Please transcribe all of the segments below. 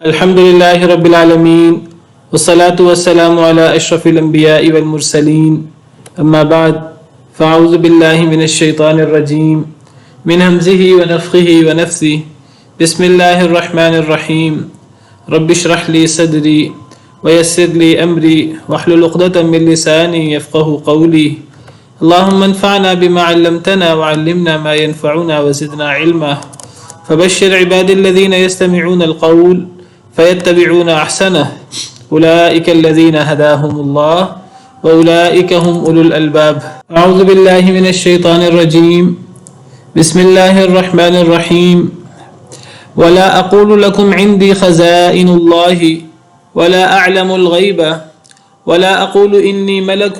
الحمد لله رب العالمين والصلاة والسلام على أشرف الأنبياء والمرسلين أما بعد فأعوذ بالله من الشيطان الرجيم من همزه ونفخه ونفثه بسم الله الرحمن الرحيم رب اشرح لي صدري ويسر لي أمري واحلل عقدة من لساني يفقه قولي اللهم انفعنا بما علمتنا وعلمنا ما ينفعنا وزدنا علما فبشر عبادي الذين يستمعون القول فيتبعون أحسنه أولئك الذين هداهم الله وأولئك هم أولو الألباب أعوذ بالله من الشيطان الرجيم بسم الله الرحمن الرحيم ولا أقول لكم عندي خزائن الله ولا أعلم الغيب ولا أقول إني ملك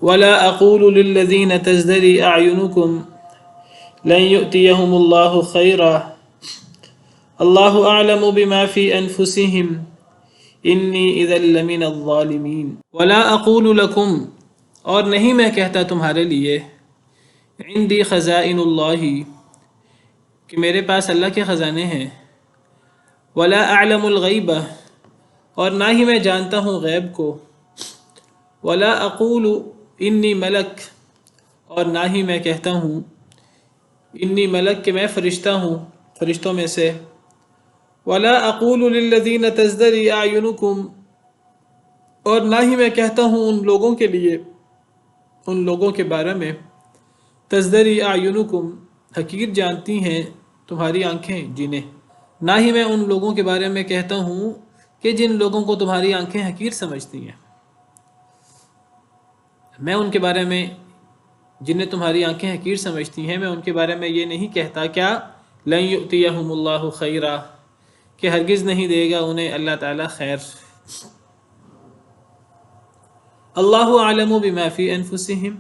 ولا أقول للذين تزدري أعينكم لن يؤتيهم الله خيرا اللہ اعلم بما فی انفسہم انی اذا لمن الظالمین ولا اقول لکم اور نہیں میں کہتا تمہارے لیے عندی خزائن اللہ کہ میرے پاس اللہ کے خزانے ہیں ولا اعلم الغیب اور نہ ہی میں جانتا ہوں غیب کو ولا اقول انی ملک اور نہ ہی میں کہتا ہوں انی ملک کہ میں فرشتہ ہوں فرشتوں میں سے ولا اقول للذین تزدری اعینکم اور نہ ہی میں کہتا ہوں ان لوگوں کے لیے ان لوگوں کے بارے میں تزدری اعینکم حقیر جانتی ہیں تمہاری آنکھیں جنہیں نہ ہی میں ان لوگوں کے بارے میں کہتا ہوں کہ جن لوگوں کو تمہاری آنکھیں حقیر سمجھتی ہیں میں ان کے بارے میں جنہیں تمہاری آنکھیں حقیر سمجھتی ہیں میں ان کے بارے میں یہ نہیں کہتا کیا لن یؤتیہم اللہ خیرا کہ ہرگز نہیں دے گا انہیں اللہ تعالیٰ خیر اللہ اعلم بما فی انفسہم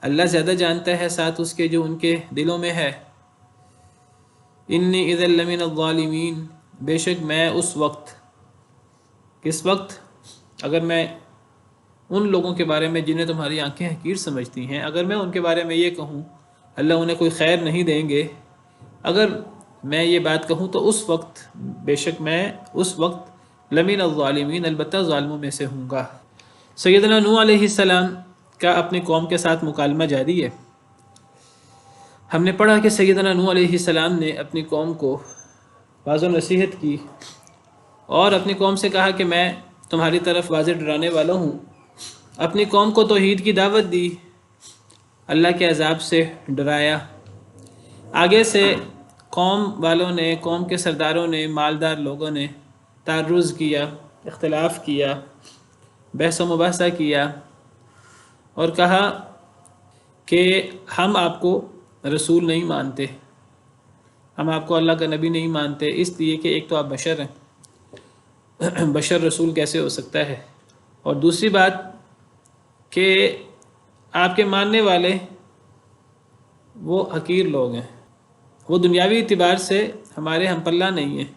اللہ زیادہ جانتا ہے ساتھ اس کے جو ان کے دلوں میں ہے انی اذا لمن الظالمین بے شک میں اس وقت کس وقت اگر میں ان لوگوں کے بارے میں جنہیں تمہاری آنکھیں حقیر سمجھتی ہیں اگر میں ان کے بارے میں یہ کہوں اللہ انہیں کوئی خیر نہیں دیں گے اگر میں یہ بات کہوں تو اس وقت بے شک میں اس وقت لمن الظالمین البتہ ظالموں میں سے ہوں گا سیدنا نوح علیہ السلام کا اپنی قوم کے ساتھ مکالمہ جاری ہے ہم نے پڑھا کہ سیدنا نوح علیہ السلام نے اپنی قوم کو واعظ و نصیحت کی اور اپنی قوم سے کہا کہ میں تمہاری طرف واضح ڈرانے والا ہوں اپنی قوم کو توحید کی دعوت دی اللہ کے عذاب سے ڈرایا آگے سے قوم والوں نے قوم کے سرداروں نے مالدار لوگوں نے تعرض کیا اختلاف کیا بحث و مباحثہ کیا اور کہا کہ ہم آپ کو رسول نہیں مانتے ہم آپ کو اللہ کا نبی نہیں مانتے اس لیے کہ ایک تو آپ بشر ہیں بشر رسول کیسے ہو سکتا ہے اور دوسری بات کہ آپ کے ماننے والے وہ حقیر لوگ ہیں وہ دنیاوی اعتبار سے ہمارے ہم پلہ نہیں ہیں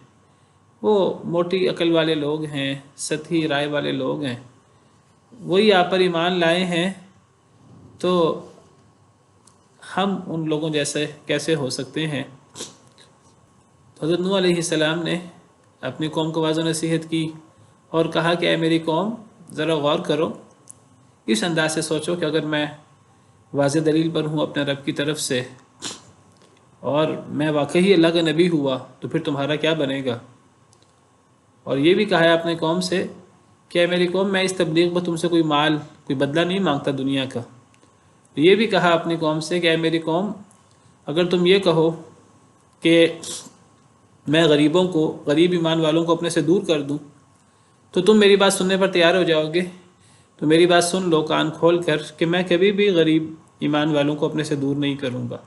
وہ موٹی عقل والے لوگ ہیں سطحی رائے والے لوگ ہیں وہی آپ پر ایمان لائے ہیں تو ہم ان لوگوں جیسے کیسے ہو سکتے ہیں حضرت نوح علیہ السلام نے اپنی قوم کو واضح نصیحت کی اور کہا کہ اے میری قوم ذرا غور کرو اس انداز سے سوچو کہ اگر میں واضح دلیل پر ہوں اپنے رب کی طرف سے اور میں واقعی اللہ کا نبی ہوا تو پھر تمہارا کیا بنے گا اور یہ بھی کہا ہے اپنے قوم سے کہ اے میری قوم میں اس تبلیغ پر تم سے کوئی مال کوئی بدلہ نہیں مانگتا دنیا کا تو یہ بھی کہا اپنی قوم سے کہ اے میری قوم اگر تم یہ کہو کہ میں غریبوں کو غریب ایمان والوں کو اپنے سے دور کر دوں تو تم میری بات سننے پر تیار ہو جاؤ گے تو میری بات سن لو کان کھول کر کہ میں کبھی بھی غریب ایمان والوں کو اپنے سے دور نہیں کروں گا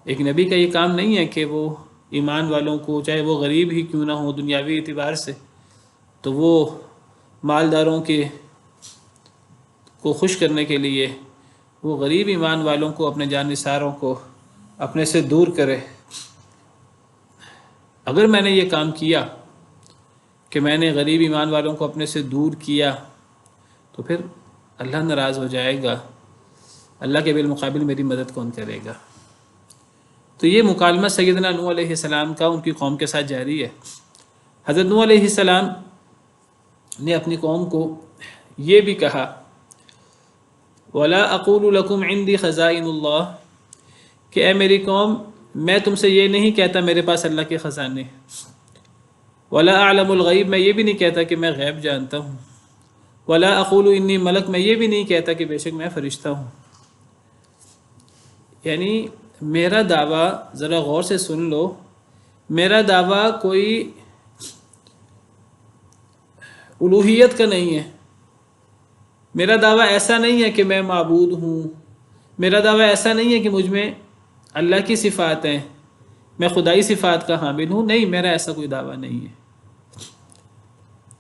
ایک نبی کا یہ کام نہیں ہے کہ وہ ایمان والوں کو چاہے وہ غریب ہی کیوں نہ ہو دنیاوی اعتبار سے تو وہ مالداروں کو خوش کرنے کے لیے وہ غریب ایمان والوں کو اپنے جان نثاروں کو اپنے سے دور کرے اگر میں نے یہ کام کیا کہ میں نے غریب ایمان والوں کو اپنے سے دور کیا تو پھر اللہ ناراض ہو جائے گا اللہ کے بالمقابل میری مدد کون کرے گا تو یہ مکالمہ سیدنا نوح علیہ السلام کا ان کی قوم کے ساتھ جاری ہے۔ حضرت نوح علیہ السلام نے اپنی قوم کو یہ بھی کہا وَلَا أَقُولُ لَكُمْ عِنْدِي خَزَائِنُ اللَّهِ کہ اے میری قوم میں تم سے یہ نہیں کہتا میرے پاس اللہ کے خزانے، وَلَا أَعْلَمُ الْغَيْبَ میں یہ بھی نہیں کہتا کہ میں غیب جانتا ہوں، وَلَا أَقُولُ إِنِّي مَلَک میں یہ بھی نہیں کہتا کہ بے شک میں فرشتہ ہوں۔ یعنی میرا دعویٰ ذرا غور سے سن لو، میرا دعویٰ کوئی الوہیت کا نہیں ہے، میرا دعویٰ ایسا نہیں ہے کہ میں معبود ہوں، میرا دعویٰ ایسا نہیں ہے کہ مجھ میں اللہ کی صفات ہیں، میں خدائی صفات کا حامل ہوں، نہیں، میرا ایسا کوئی دعویٰ نہیں ہے۔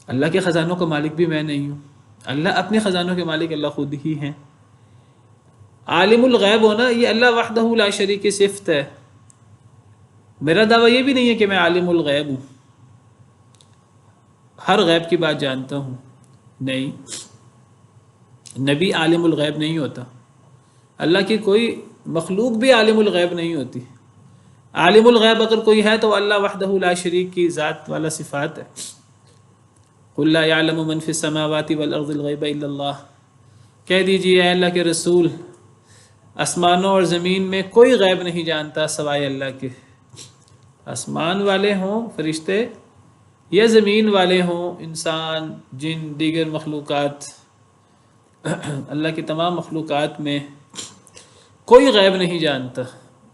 اللہ کے خزانوں کا مالک بھی میں نہیں ہوں، اللہ اپنے خزانوں کے مالک اللہ خود ہی ہیں۔ عالم الغیب ہونا یہ اللہ وحدہ لا شریک کی صفت ہے، میرا دعویٰ یہ بھی نہیں ہے کہ میں عالم الغیب ہوں، ہر غیب کی بات جانتا ہوں، نہیں، نبی عالم الغیب نہیں ہوتا، اللہ کی کوئی مخلوق بھی عالم الغیب نہیں ہوتی۔ عالم الغیب اگر کوئی ہے تو اللہ وحدہ لا شریک کی ذات والا صفات ہے۔ قُلْ لَا يَعْلَمُ مَنْ فِي السَّمَاوَاتِ وَالْأَرْضِ الْغَيْبَ إِلَّا اللَّهُ کہہ دیجئے اے اللہ کے رسول، آسمانوں اور زمین میں کوئی غیب نہیں جانتا سوائے اللہ کے، آسمان والے ہوں فرشتے یا زمین والے ہوں انسان، جن، دیگر مخلوقات، اللہ کی تمام مخلوقات میں کوئی غیب نہیں جانتا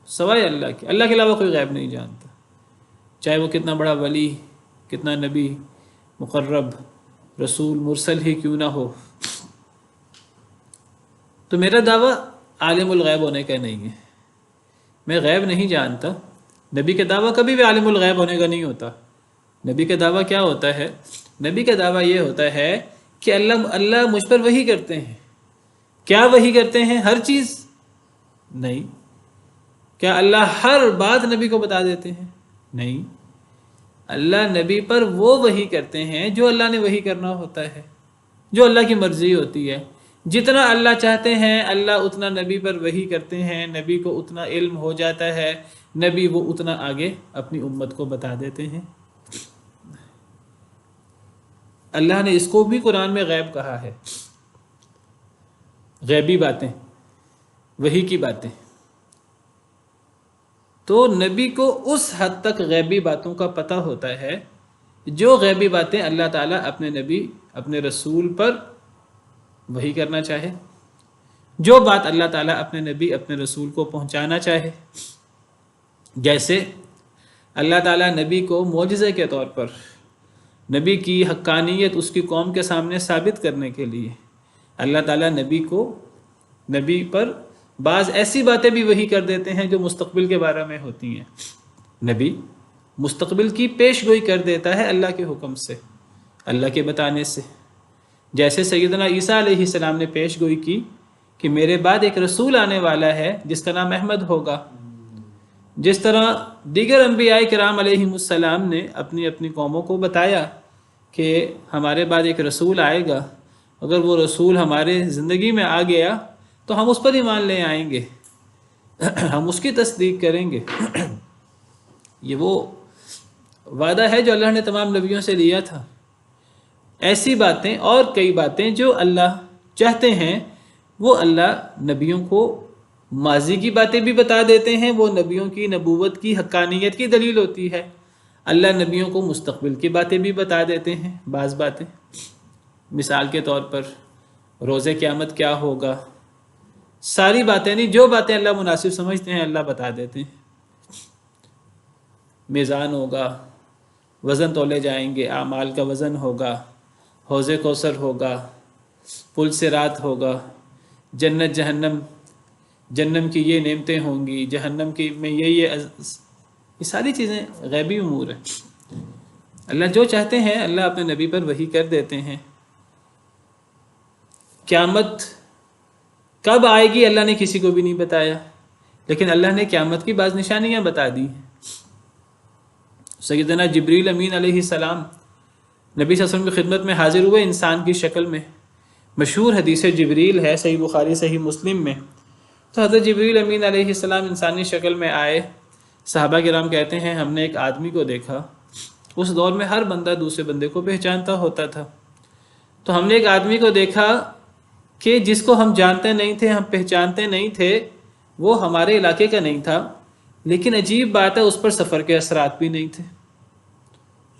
سوائے اللہ کے، اللہ کے علاوہ کوئی غیب نہیں جانتا، چاہے وہ کتنا بڑا ولی، کتنا نبی، مقرب، رسول، مرسل ہی کیوں نہ ہو۔ تو میرا دعویٰ عالم الغیب ہونے کا نہیں ہے، میں غیب نہیں جانتا۔ نبی کا دعویٰ کبھی بھی عالم الغیب ہونے کا نہیں ہوتا۔ نبی کا دعویٰ کیا ہوتا ہے؟ نبی کا دعویٰ یہ ہوتا ہے کہ اللہ مجھ پر وحی کرتے ہیں۔ کیا وحی کرتے ہیں؟ ہر چیز نہیں۔ کیا اللہ ہر بات نبی کو بتا دیتے ہیں؟ نہیں، اللہ نبی پر وہ وحی کرتے ہیں جو اللہ نے وحی کرنا ہوتا ہے، جو اللہ کی مرضی ہوتی ہے۔ جتنا اللہ چاہتے ہیں اللہ اتنا نبی پر وحی کرتے ہیں، نبی کو اتنا علم ہو جاتا ہے، نبی وہ اتنا آگے اپنی امت کو بتا دیتے ہیں۔ اللہ نے اس کو بھی قرآن میں غیب کہا ہے، غیبی باتیں، وحی کی باتیں۔ تو نبی کو اس حد تک غیبی باتوں کا پتہ ہوتا ہے جو غیبی باتیں اللہ تعالیٰ اپنے نبی، اپنے رسول پر وحی کرنا چاہے، جو بات اللہ تعالیٰ اپنے نبی، اپنے رسول کو پہنچانا چاہے۔ جیسے اللہ تعالیٰ نبی کو معجزے کے طور پر، نبی کی حقانیت اس کی قوم کے سامنے ثابت کرنے کے لیے اللہ تعالیٰ نبی پر بعض ایسی باتیں بھی وحی کر دیتے ہیں جو مستقبل کے بارے میں ہوتی ہیں۔ نبی مستقبل کی پیش گوئی کر دیتا ہے اللہ کے حکم سے، اللہ کے بتانے سے۔ جیسے سیدنا عیسیٰ علیہ السلام نے پیش گوئی کی کہ میرے بعد ایک رسول آنے والا ہے جس کا نام احمد ہوگا، جس طرح دیگر انبیاء کرام علیہ السلام نے اپنی اپنی قوموں کو بتایا کہ ہمارے بعد ایک رسول آئے گا، اگر وہ رسول ہمارے زندگی میں آ گیا تو ہم اس پر ایمان لے آئیں گے، ہم اس کی تصدیق کریں گے۔ یہ وہ وعدہ ہے جو اللہ نے تمام نبیوں سے لیا تھا۔ ایسی باتیں اور کئی باتیں جو اللہ چاہتے ہیں وہ اللہ نبیوں کو ماضی کی باتیں بھی بتا دیتے ہیں، وہ نبیوں کی نبوت کی حقانیت کی دلیل ہوتی ہے۔ اللہ نبیوں کو مستقبل کی باتیں بھی بتا دیتے ہیں، بعض باتیں، مثال کے طور پر روز قیامت کیا ہوگا، ساری باتیں نہیں، جو باتیں اللہ مناسب سمجھتے ہیں اللہ بتا دیتے ہیں۔ میزان ہوگا، وزن تولے جائیں گے، اعمال کا وزن ہوگا، حوض کوثر ہوگا، پل صراط ہوگا، جنت جہنم کی یہ نعمتیں ہوں گی، جہنم کی میں یہ ساری چیزیں غیبی امور ہیں۔ اللہ جو چاہتے ہیں اللہ اپنے نبی پر وحی کر دیتے ہیں۔ قیامت کب آئے گی اللہ نے کسی کو بھی نہیں بتایا، لیکن اللہ نے قیامت کی بعض نشانیاں بتا دی ہیں۔ سیدنا جبریل امین علیہ السلام نبی صلی اللہ علیہ وسلم کی خدمت میں حاضر ہوئے انسان کی شکل میں، مشہور حدیث جبریل ہے صحیح بخاری صحیح مسلم میں۔ تو حضرت جبریل امین علیہ السلام انسانی شکل میں آئے صحابہ کرام کہتے ہیں ہم نے ایک آدمی کو دیکھا، اس دور میں ہر بندہ دوسرے بندے کو پہچانتا ہوتا تھا، تو ہم نے ایک آدمی کو دیکھا کہ جس کو ہم جانتے نہیں تھے، ہم پہچانتے نہیں تھے، وہ ہمارے علاقے کا نہیں تھا، لیکن عجیب بات ہے اس پر سفر کے اثرات بھی نہیں تھے،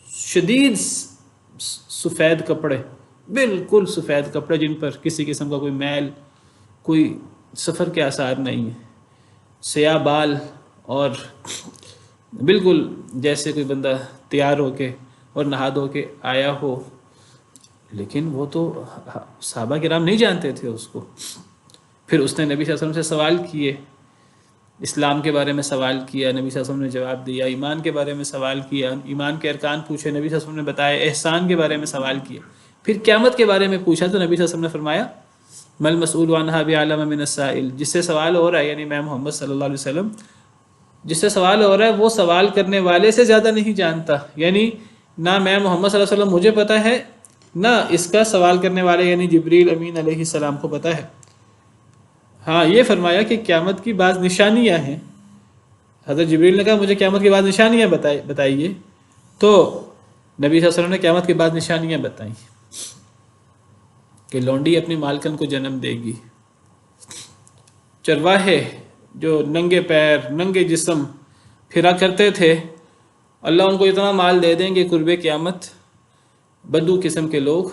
شدید سفید کپڑے، بالکل سفید کپڑے جن پر کسی قسم کا کوئی میل، کوئی سفر کے آثار نہیں ہے، سیاہ بال، اور بالکل جیسے کوئی بندہ تیار ہو کے اور نہا دھو کے آیا ہو، لیکن وہ تو صحابہ کرام نہیں جانتے تھے اس کو۔ پھر اس نے نبی صلی اللہ علیہ وسلم سے سوال کیے، اسلام کے بارے میں سوال کیا، نبی صلی اللہ علیہ وسلم نے جواب دیا، ایمان کے بارے میں سوال کیا، ایمان کے ارکان پوچھے، نبی صلی اللہ علیہ وسلم نے بتایا، احسان کے بارے میں سوال کیا، پھر قیامت کے بارے میں پوچھا تو نبی صلی اللہ علیہ وسلم نے فرمایا مل مسئول عنہا بعلم من السائل، جس سے سوال ہو رہا ہے، یعنی میں محمد صلی اللہ علیہ وسلم جس سے سوال ہو رہا ہے وہ سوال کرنے والے سے زیادہ نہیں جانتا، یعنی نہ میں محمد صلی اللہ علیہ وسلم مجھے پتہ ہے، نہ اس کا سوال کرنے والے یعنی جبریل امین علیہ السلام کو پتہ ہے۔ ہاں یہ فرمایا کہ قیامت کی بعض نشانیاں ہیں، حضرت جبریل نے کہا مجھے قیامت کی بعض نشانیاں بتائیے، تو نبی صلی اللہ علیہ وسلم نے قیامت کی بعض نشانیاں بتائیں کہ لونڈی اپنی مالکن کو جنم دے گی، چرواہے جو ننگے پیر ننگے جسم پھرا کرتے تھے، اللہ ان کو اتنا مال دے دیں گے قرب قیامت، بدو قسم کے لوگ،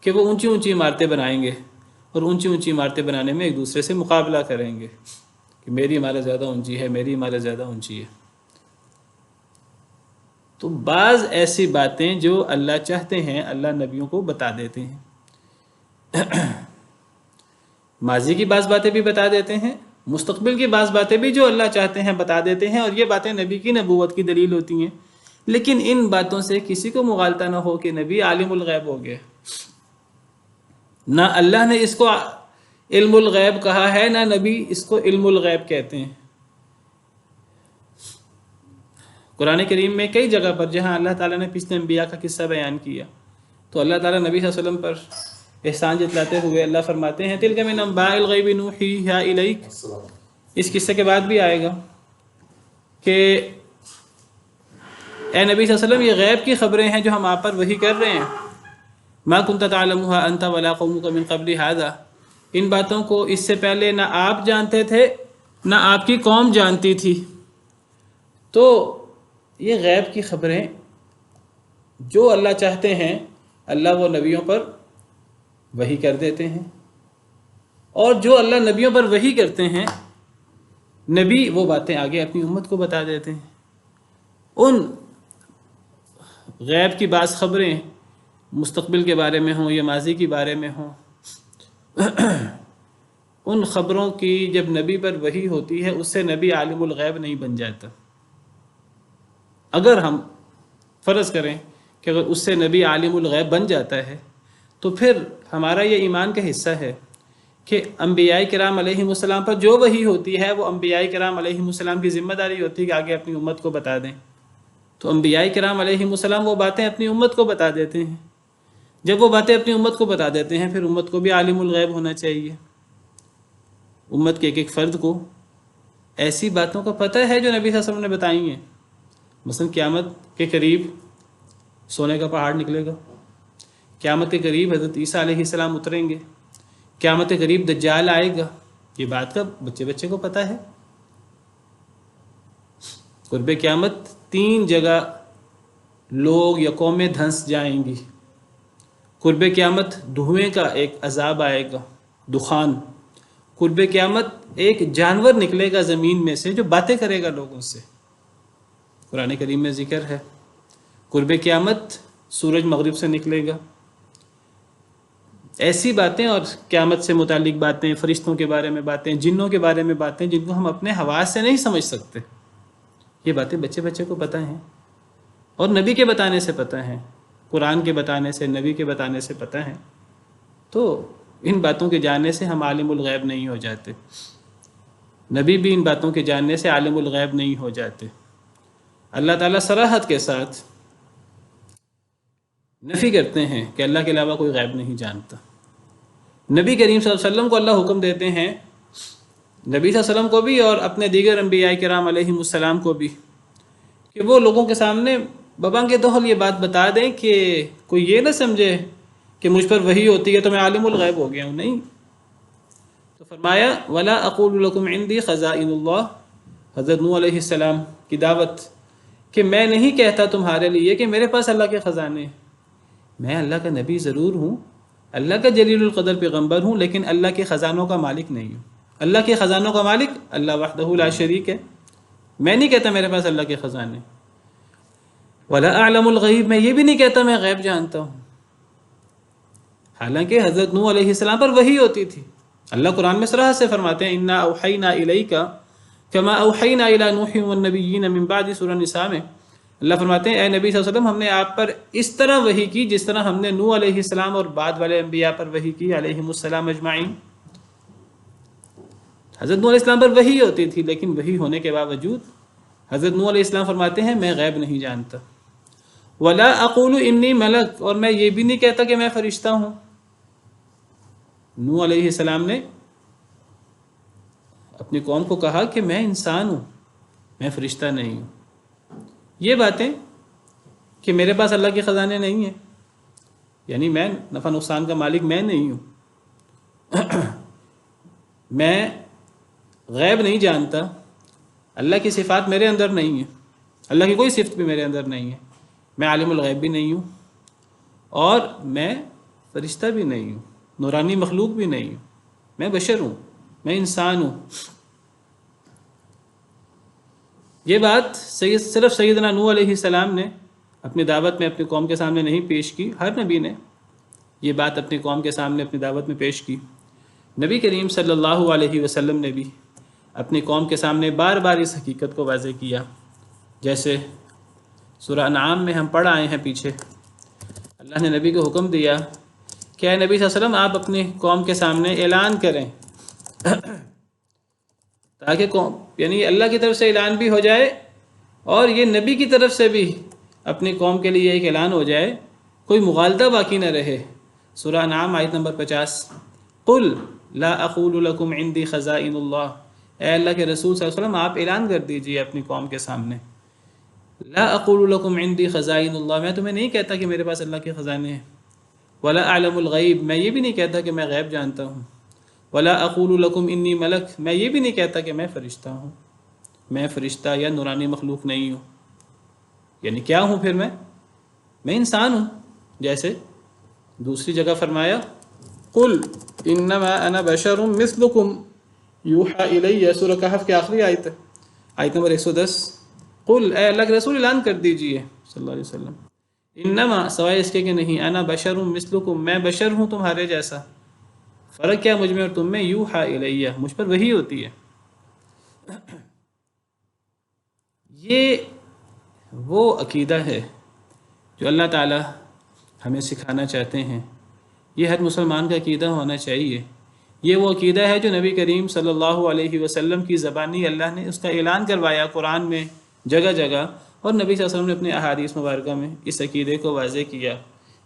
کہ وہ اونچی اونچی عمارتیں بنائیں گے، اور اونچی اونچی عمارتیں بنانے میں ایک دوسرے سے مقابلہ کریں گے کہ میری عمارت زیادہ اونچی ہے، میری عمارت زیادہ اونچی ہے۔ تو بعض ایسی باتیں جو اللہ چاہتے ہیں اللہ نبیوں کو بتا دیتے ہیں، ماضی کی بعض باتیں بھی بتا دیتے ہیں، مستقبل کی بعض باتیں بھی جو اللہ چاہتے ہیں بتا دیتے ہیں، اور یہ باتیں نبی کی نبوت کی دلیل ہوتی ہیں، لیکن ان باتوں سے کسی کو مغالطہ نہ ہو کہ نبی عالم الغیب ہو گئے، نہ اللہ نے اس کو علم الغیب کہا ہے، نہ نبی اس کو علم الغیب کہتے ہیں۔ قرآن کریم میں کئی جگہ پر جہاں اللہ تعالیٰ نے پچھلے انبیاء کا قصہ بیان کیا، تو اللہ تعالیٰ نبی صلی اللہ علیہ وسلم پر احسان جتلاتے ہوئے اللہ فرماتے ہیں تلک من انباء الغیب نوحیہا الیک، اس قصے کے بعد بھی آئے گا کہ اے نبی صلی اللہ علیہ وسلم یہ غیب کی خبریں ہیں جو ہم آپ پر وحی کر رہے ہیں، ما کنت تعلمها انت ولا قومک من قبل هذا، ان باتوں کو اس سے پہلے نہ آپ جانتے تھے نہ آپ کی قوم جانتی تھی۔ تو یہ غیب کی خبریں جو اللہ چاہتے ہیں اللہ وہ نبیوں پر وحی کر دیتے ہیں، اور جو اللہ نبیوں پر وحی کرتے ہیں نبی وہ باتیں آگے اپنی امت کو بتا دیتے ہیں۔ ان غیب کی بعض خبریں مستقبل کے بارے میں ہوں یا ماضی کے بارے میں ہوں، ان خبروں کی جب نبی پر وحی ہوتی ہے اس سے نبی عالم الغیب نہیں بن جاتا۔ اگر ہم فرض کریں کہ اگر اس سے نبی عالم الغیب بن جاتا ہے تو پھر ہمارا یہ ایمان کا حصہ ہے کہ انبیاء کرام علیہم السلام پر جو وحی ہوتی ہے وہ انبیاء کرام علیہم السلام کی ذمہ داری ہوتی ہے کہ آگے اپنی امت کو بتا دیں، تو انبیاء کرام علیہم السلام وہ باتیں اپنی امت کو بتا دیتے ہیں۔ جب وہ باتیں اپنی امت کو بتا دیتے ہیں پھر امت کو بھی عالم الغیب ہونا چاہیے، امت کے ایک ایک فرد کو ایسی باتوں کا پتہ ہے جو نبی صلی اللہ علیہ وسلم نے بتائی ہیں، مثلا قیامت کے قریب سونے کا پہاڑ نکلے گا، قیامت کے قریب حضرت عیسیٰ علیہ السلام اتریں گے، قیامت کے قریب دجال آئے گا، یہ بات کا بچے بچے کو پتہ ہے۔ قرب قیامت 3 جگہ لوگ یا قومیں دھنس جائیں گی۔ قرب قیامت دھوئیں کا ایک عذاب آئے گا، دخان۔ قرب قیامت ایک جانور نکلے گا زمین میں سے جو باتیں کرے گا لوگوں سے، قرآن کریم میں ذکر ہے۔ قرب قیامت سورج مغرب سے نکلے گا۔ ایسی باتیں اور قیامت سے متعلق باتیں، فرشتوں کے بارے میں باتیں، جنوں کے بارے میں باتیں جن کو ہم اپنے حواس سے نہیں سمجھ سکتے، یہ باتیں بچے بچے کو پتہ ہیں، اور نبی کے بتانے سے پتہ ہیں، قرآن کے بتانے سے، نبی کے بتانے سے پتہ ہیں۔ تو ان باتوں کے جاننے سے ہم عالم الغیب نہیں ہو جاتے، نبی بھی ان باتوں کے جاننے سے عالم الغیب نہیں ہو جاتے۔ اللہ تعالیٰ صراحت کے ساتھ نفی کرتے ہیں کہ اللہ کے علاوہ کوئی غیب نہیں جانتا۔ نبی کریم صلی اللہ علیہ وسلم کو اللہ حکم دیتے ہیں نبی صلی اللہ علیہ وسلم کو بھی اور اپنے دیگر انبیاء کرام علیہم السلام کو بھی، کہ وہ لوگوں کے سامنے ببانگ دہل یہ بات بتا دیں کہ کوئی یہ نہ سمجھے کہ مجھ پر وحی ہوتی ہے تو میں عالم الغیب ہو گیا ہوں، نہیں۔ تو فرمایا ولا اقول لکم عندی خزائن اللہ، حضرت نوح علیہ السلام کی دعوت، کہ میں نہیں کہتا تمہارے لیے کہ میرے پاس اللہ کے خزانے ہیں، میں اللہ کا نبی ضرور ہوں، اللہ کا جلیل القدر پیغمبر ہوں، لیکن اللہ کے خزانوں کا مالک نہیں ہوں۔ اللہ کے خزانوں کا مالک اللہ وحدہ لا شریک ہے، میں نہیں کہتا میرے پاس اللہ کے خزانے۔ ولا اعلم الغیب، میں یہ بھی نہیں کہتا میں غیب جانتا ہوں، حالانکہ حضرت نوح علیہ السلام پر وحی ہوتی تھی۔ اللہ قرآن میں صراحت سے فرماتے ہیں انا اوحینا الیک کما اوحینا الی نوح والنبیین من بعد، سورہ نساء میں اللہ فرماتے ہیں اے نبی صلی اللہ علیہ وسلم، ہم نے آپ پر اس طرح وحی کی جس طرح ہم نے نوح علیہ السلام اور بعد والے انبیاء پر وحی کی علیہم السلام اجمعین۔ حضرت نوح علیہ السلام پر وحی ہوتی تھی، لیکن وحی ہونے کے باوجود حضرت نوح علیہ السلام فرماتے ہیں میں غیب نہیں جانتا۔ ولا اقول انی ملک، اور میں یہ بھی نہیں کہتا کہ میں فرشتہ ہوں۔ نوح علیہ السلام نے اپنی قوم کو کہا کہ میں انسان ہوں، میں فرشتہ نہیں ہوں۔ یہ باتیں کہ میرے پاس اللہ کے خزانے نہیں ہیں، یعنی میں نفع نقصان کا مالک میں نہیں ہوں، میں غیب نہیں جانتا، اللہ کی صفات میرے اندر نہیں ہیں، اللہ کی کوئی صفت بھی میرے اندر نہیں ہے، میں عالم الغیب بھی نہیں ہوں اور میں فرشتہ بھی نہیں ہوں، نورانی مخلوق بھی نہیں ہوں، میں بشر ہوں، میں انسان ہوں۔ یہ بات صرف سیدنا نوح علیہ السلام نے اپنی دعوت میں اپنی قوم کے سامنے نہیں پیش کی، ہر نبی نے یہ بات اپنی قوم کے سامنے اپنی دعوت میں پیش کی۔ نبی کریم صلی اللہ علیہ وسلم نے بھی اپنی قوم کے سامنے بار بار اس حقیقت کو واضح کیا، جیسے سورہ انعام میں ہم پڑھ آئے ہیں پیچھے، اللہ نے نبی کو حکم دیا کہ اے نبی صلی اللہ علیہ وسلم آپ اپنی قوم کے سامنے اعلان کریں، تاکہ قوم یعنی اللہ کی طرف سے اعلان بھی ہو جائے اور یہ نبی کی طرف سے بھی اپنی قوم کے لیے ایک اعلان ہو جائے، کوئی مغالطہ باقی نہ رہے۔ سورہ انعام آیت نمبر 50، قل لا اقول لکم عندی خزائن اللہ، اے اللہ کے رسول صلی اللہ علیہ وسلم آپ اعلان کر دیجئے اپنی قوم کے سامنے، لا اقول لکم عندی خزائن اللہ، میں تمہیں نہیں کہتا کہ میرے پاس اللہ کے خزانے ہیں، ولا اعلم الغیب، میں یہ بھی نہیں کہتا کہ میں غیب جانتا ہوں، ولا اقول لکم انی ملک، میں یہ بھی نہیں کہتا کہ میں فرشتہ ہوں، میں فرشتہ یا نورانی مخلوق نہیں ہوں۔ یعنی کیا ہوں پھر میں انسان ہوں، جیسے دوسری جگہ فرمایا قل انما انا بشر مثلکم یوحی الی، سورہ کہف کے آخری آیت ہے، آیت نمبر 110، قل اے اللہ کے رسول اعلان کر دیجئے صلی اللہ علیہ وسلم، انما سوائے اس کے کہ نہیں، انا بشر مثلکم، میں بشر ہوں تمہارے جیسا، فرق کیا مجھ میں اور تم میں، یوحی الی، مجھ پر وحی ہوتی ہے۔ یہ وہ عقیدہ ہے جو اللہ تعالی ہمیں سکھانا چاہتے ہیں، یہ ہر مسلمان کا عقیدہ ہونا چاہیے۔ یہ وہ عقیدہ ہے جو نبی کریم صلی اللہ علیہ وسلم کی زبانی اللہ نے اس کا اعلان کروایا قرآن میں جگہ جگہ، اور نبی صلی اللہ علیہ وسلم نے اپنے احادیث مبارکہ میں اس عقیدے کو واضح کیا۔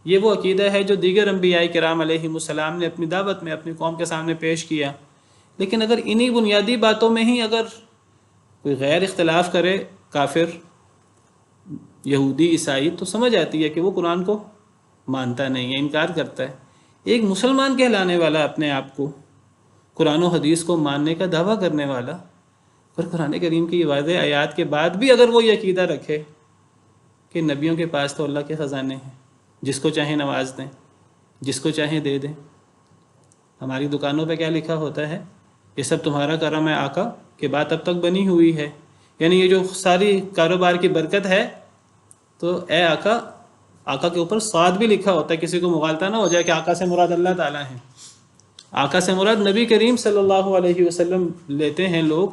یہ وہ عقیدہ ہے جو دیگر انبیاء کرام علیہم السلام نے اپنی دعوت میں اپنی قوم کے سامنے پیش کیا۔ لیکن اگر انہی بنیادی باتوں میں ہی اگر کوئی غیر اختلاف کرے، کافر، یہودی، عیسائی، تو سمجھ آتی ہے کہ وہ قرآن کو مانتا نہیں ہے، انکار کرتا ہے۔ ایک مسلمان کہلانے والا اپنے آپ کو قرآن و حدیث کو ماننے کا دعویٰ کرنے والا، اور قرآن کریم کی واضح آیات کے بعد بھی اگر وہ یہ عقیدہ رکھے کہ نبیوں کے پاس تو اللہ کے خزانے ہیں، جس کو چاہیں نواز دیں، جس کو چاہیں دے دیں۔ ہماری دکانوں پہ کیا لکھا ہوتا ہے، یہ سب تمہارا کرم ہے آقا، کہ بات اب تک بنی ہوئی ہے، یعنی یہ جو ساری کاروبار کی برکت ہے، تو اے آقا، آقا کے اوپر صاد بھی لکھا ہوتا ہے، کسی کو مغالطہ نہ ہو جائے کہ آقا سے مراد اللہ تعالیٰ ہیں، آقا سے مراد نبی کریم صلی اللہ علیہ وسلم لیتے ہیں لوگ،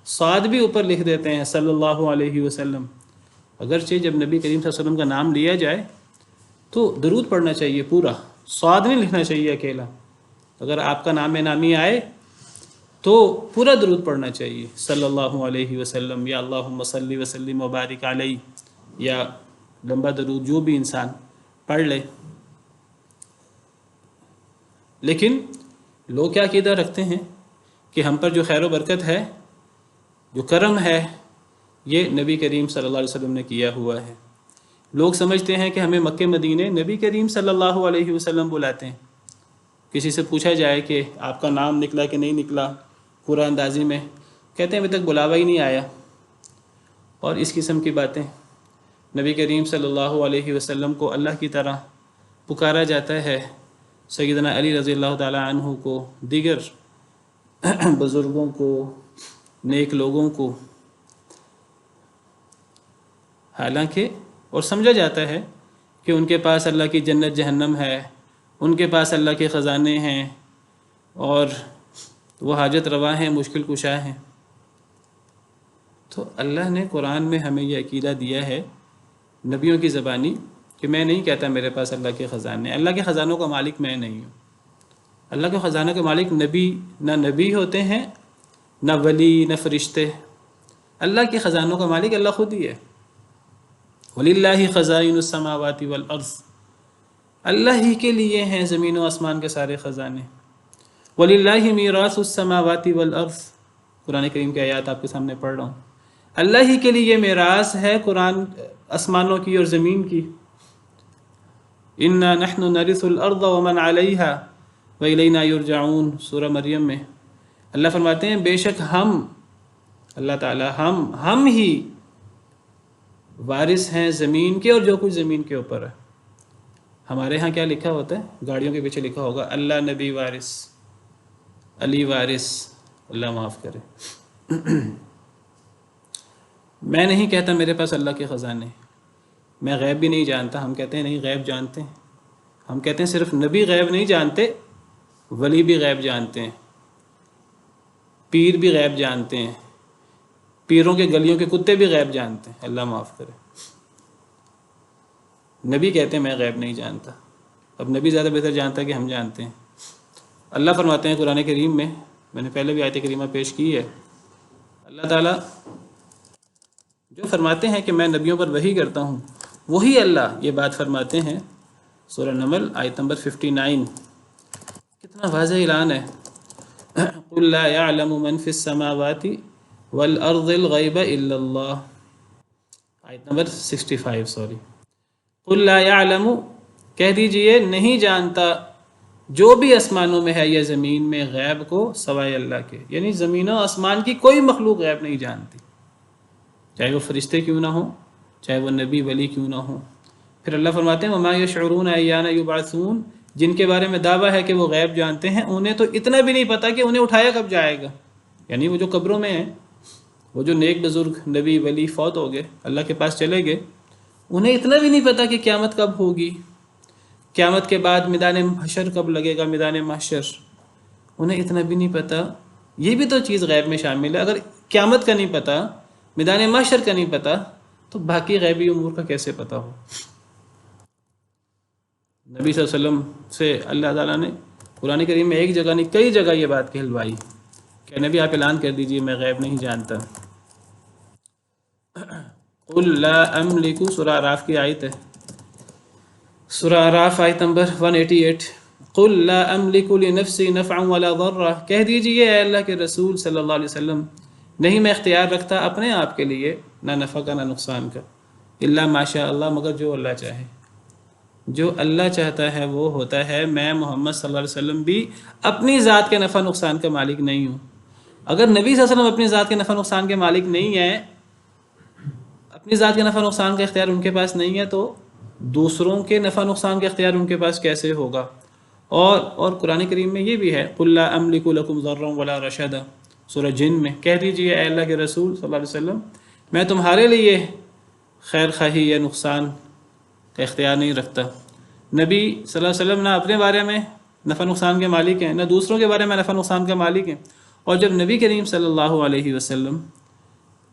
صاد بھی اوپر لکھ دیتے ہیں صلی اللہ علیہ وسلم۔ اگرچہ جب نبی کریم صلی اللہ علیہ وسلم کا نام لیا جائے تو درود پڑھنا چاہیے پورا، صاد نہیں لکھنا چاہیے اکیلا۔ اگر آپ کا نام نامی آئے تو پورا درود پڑھنا چاہیے صلی اللہ علیہ وسلم، یا اللہم صلی وسلم وبارک علیہ، یا لمبا درود جو بھی انسان پڑھ لے۔ لیکن لوگ کیا عقیدہ رکھتے ہیں کہ ہم پر جو خیر و برکت ہے، جو کرم ہے، یہ نبی کریم صلی اللہ علیہ وسلم نے کیا ہوا ہے۔ لوگ سمجھتے ہیں کہ ہمیں مکہ مدینے نبی کریم صلی اللہ علیہ وسلم بلاتے ہیں۔ کسی سے پوچھا جائے کہ آپ کا نام نکلا کہ نہیں نکلا پورا اندازی میں، کہتے ہیں ابھی تک بلاوا ہی نہیں آیا، اور اس قسم کی باتیں۔ نبی کریم صلی اللہ علیہ وسلم کو اللہ کی طرح پکارا جاتا ہے، سیدنا علی رضی اللہ تعالی عنہ کو، دیگر بزرگوں کو، نیک لوگوں کو، حالانکہ اور سمجھا جاتا ہے کہ ان کے پاس اللہ کی جنت جہنم ہے، ان کے پاس اللہ کے خزانے ہیں، اور وہ حاجت روا ہیں، مشکل کشا ہیں۔ تو اللہ نے قرآن میں ہمیں یہ عقیدہ دیا ہے نبیوں کی زبانی کہ میں نہیں کہتا میرے پاس اللہ کے خزانے، اللہ کے خزانوں کا مالک میں نہیں ہوں۔ اللہ کے خزانوں کے مالک نہ نبی ہوتے ہیں، نہ ولی، نہ فرشتے۔ اللہ کے خزانوں کا مالک اللہ خود ہی ہے۔ وَلِلَّهِ خَزَائِنُ السَّمَاوَاتِ وَالْأَرْضِ، اللہ ہی کے لیے ہیں زمین و آسمان کے سارے خزانے۔ وَلِلَّهِ مِيرَاثُ السَّمَاوَاتِ وَالْأَرْضِ، قرآن کریم کی آیات آپ کے سامنے پڑھ رہا ہوں۔ اللہ ہی کے لیے میراث ہے قرآن آسمانوں کی اور زمین کی۔ اِنَّا نَحْنُ نَرِثُ الْأَرْضَ وَمَنْ عَلَيْهَا وَإِلَيْنَا يُرْجَعُونَ، سورہ مریم میں اللہ فرماتے ہیں بے شک ہم، اللہ تعالی ہم ہی وارث ہیں زمین کے اور جو کچھ زمین کے اوپر ہے۔ ہمارے ہاں کیا لکھا ہوتا ہے؟ گاڑیوں کے پیچھے لکھا ہوگا اللہ نبی وارث، علی وارث، اللہ معاف کرے۔ میں نہیں کہتا میرے پاس اللہ کے خزانے، میں غیب بھی نہیں جانتا۔ ہم کہتے ہیں نہیں، غیب جانتے ہیں۔ ہم کہتے ہیں صرف نبی غیب نہیں جانتے، ولی بھی غیب جانتے ہیں، پیر بھی غیب جانتے ہیں، پیروں کے گلیوں کے کتے بھی غیب جانتے ہیں، اللہ معاف کرے۔ نبی کہتے ہیں میں غیب نہیں جانتا۔ اب نبی زیادہ بہتر جانتا ہے کہ ہم جانتے ہیں۔ اللہ فرماتے ہیں قرآن کریم میں نے پہلے بھی آیت کریمہ پیش کی ہے، اللہ تعالیٰ جو فرماتے ہیں کہ میں نبیوں پر وحی کرتا ہوں، وہی اللہ یہ بات فرماتے ہیں سورہ نمل آیت نمبر 59۔ کتنا واضح اعلان ہے، قُلْ لَا يَعْلَمُ مَنْ فِي السَّمَاوَاتِ وَالْأَرْضِ الْغَيْبَ إِلَّا اللَّهُ، آیت نمبر 65۔ قُلْ لَا يَعْلَمُ، کہہ دیجئے نہیں جانتا جو بھی آسمانوں میں ہے یا زمین میں غیب کو سوائے اللہ کے، یعنی زمین و آسمان کی کوئی مخلوق غیب نہیں جانتی، چاہے وہ فرشتے کیوں نہ ہوں، چاہے وہ نبی ولی کیوں نہ ہوں۔ پھر اللہ فرماتے ہیں وَمَا يَشْعُرُونَ أَيَّانَ يُبْعَثُونَ، جن کے بارے میں دعویٰ ہے کہ وہ غیب جانتے ہیں، انہیں تو اتنا بھی نہیں پتہ کہ انہیں اٹھایا کب جائے گا۔ یعنی وہ جو قبروں میں ہیں، وہ جو نیک بزرگ نبی ولی فوت ہو گئے، اللہ کے پاس چلے گئے، انہیں اتنا بھی نہیں پتہ کہ قیامت کب ہوگی، قیامت کے بعد میدان محشر کب لگے گا، میدان محشر، انہیں اتنا بھی نہیں پتہ۔ یہ بھی تو چیز غیب میں شامل ہے۔ اگر قیامت کا نہیں پتہ، میدان محشر کا نہیں پتہ، تو باقی غیبی امور کا کیسے پتہ ہو؟ نبی صلی اللہ علیہ وسلم سے اللہ تعالیٰ نے قرآن کریم میں ایک جگہ نہیں کئی جگہ یہ بات کہلوائی کہ نبی آپ اعلان کر دیجئے میں غیب نہیں جانتا۔ قُلْ لَا أَمْلِكُ، سورہ اعراف کی آیت ہے، سورہ اعراف آیت نمبر 188۔ قُلْ لَا أَمْلِكُ لِنَفْسِي نَفْعًا وَلَا ضَرًّا، کہہ دیجئے اے اللہ کے رسول صلی اللہ علیہ وسلم، نہیں میں اختیار رکھتا اپنے آپ کے لیے نہ نفع کا نہ نقصان کا، الا ما شاء اللہ، مگر جو اللہ چاہے۔ جو اللہ چاہتا ہے وہ ہوتا ہے۔ میں محمد صلی اللہ علیہ وسلم بھی اپنی ذات کے نفع نقصان کا مالک نہیں ہوں۔ اگر نبی صلی اللہ علیہ وسلم اپنی ذات کے نفع نقصان کے مالک نہیں ہیں، اپنی ذات کے نفع نقصان کا اختیار ان کے پاس نہیں ہے، تو دوسروں کے نفع نقصان کا اختیار ان کے پاس کیسے ہوگا؟ اور قرآن کریم میں یہ بھی ہے قُلْ لَا أَمْلِكُ لَكُمْ ضَرًّا وَلَا رَشَدًا، سورہ جن میں کہہ دیجئے اے اللہ کے رسول صلی اللہ علیہ وسلم، میں تمہارے لیے خیر خواہی یا نقصان کا اختیار نہیں رکھتا۔ نبی صلی اللہ علیہ وسلم نہ اپنے بارے میں نفع نقصان کے مالک ہیں، نہ دوسروں کے بارے میں نفع نقصان کا مالک ہیں۔ اور جب نبی کریم صلی اللہ علیہ وسلم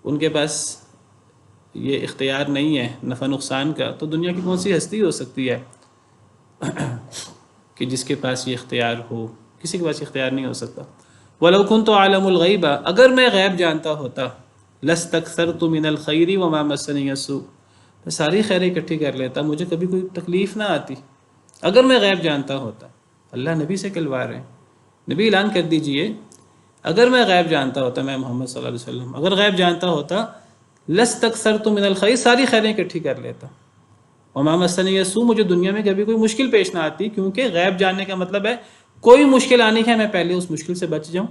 ان کے پاس یہ اختیار نہیں ہے نفع نقصان کا، تو دنیا کی کون سی ہستی ہو سکتی ہے کہ جس کے پاس یہ اختیار ہو؟ کسی کے پاس یہ اختیار نہیں ہو سکتا۔ وَلَوْ كُنْتُ أَعْلَمُ الْغَيْبَ، اگر میں غیب جانتا ہوتا، لَاسْتَكْثَرْتُ مِنَ الْخَيْرِ وَمَا مَسَّنِيَ السُّوءُ، میں ساری خیریں اکٹھی کر لیتا، مجھے کبھی کوئی تکلیف نہ آتی اگر میں غیب جانتا ہوتا۔ اللہ نبی سے کہلوا رہے ہیں، نبی اعلان کر دیجئے اگر میں غیب جانتا ہوتا، میں محمد صلی اللہ علیہ وسلم اگر غیب جانتا ہوتا، لستکثرت من الخیر، ساری خیریں اکٹھی کر لیتا. وما مسنی السوء، مجھے دنیا میں کبھی کوئی مشکل پیش نہ آتی، کیونکہ غیب جاننے کا مطلب ہے کوئی مشکل آنی ہے میں پہلے اس مشکل سے بچ جاؤں،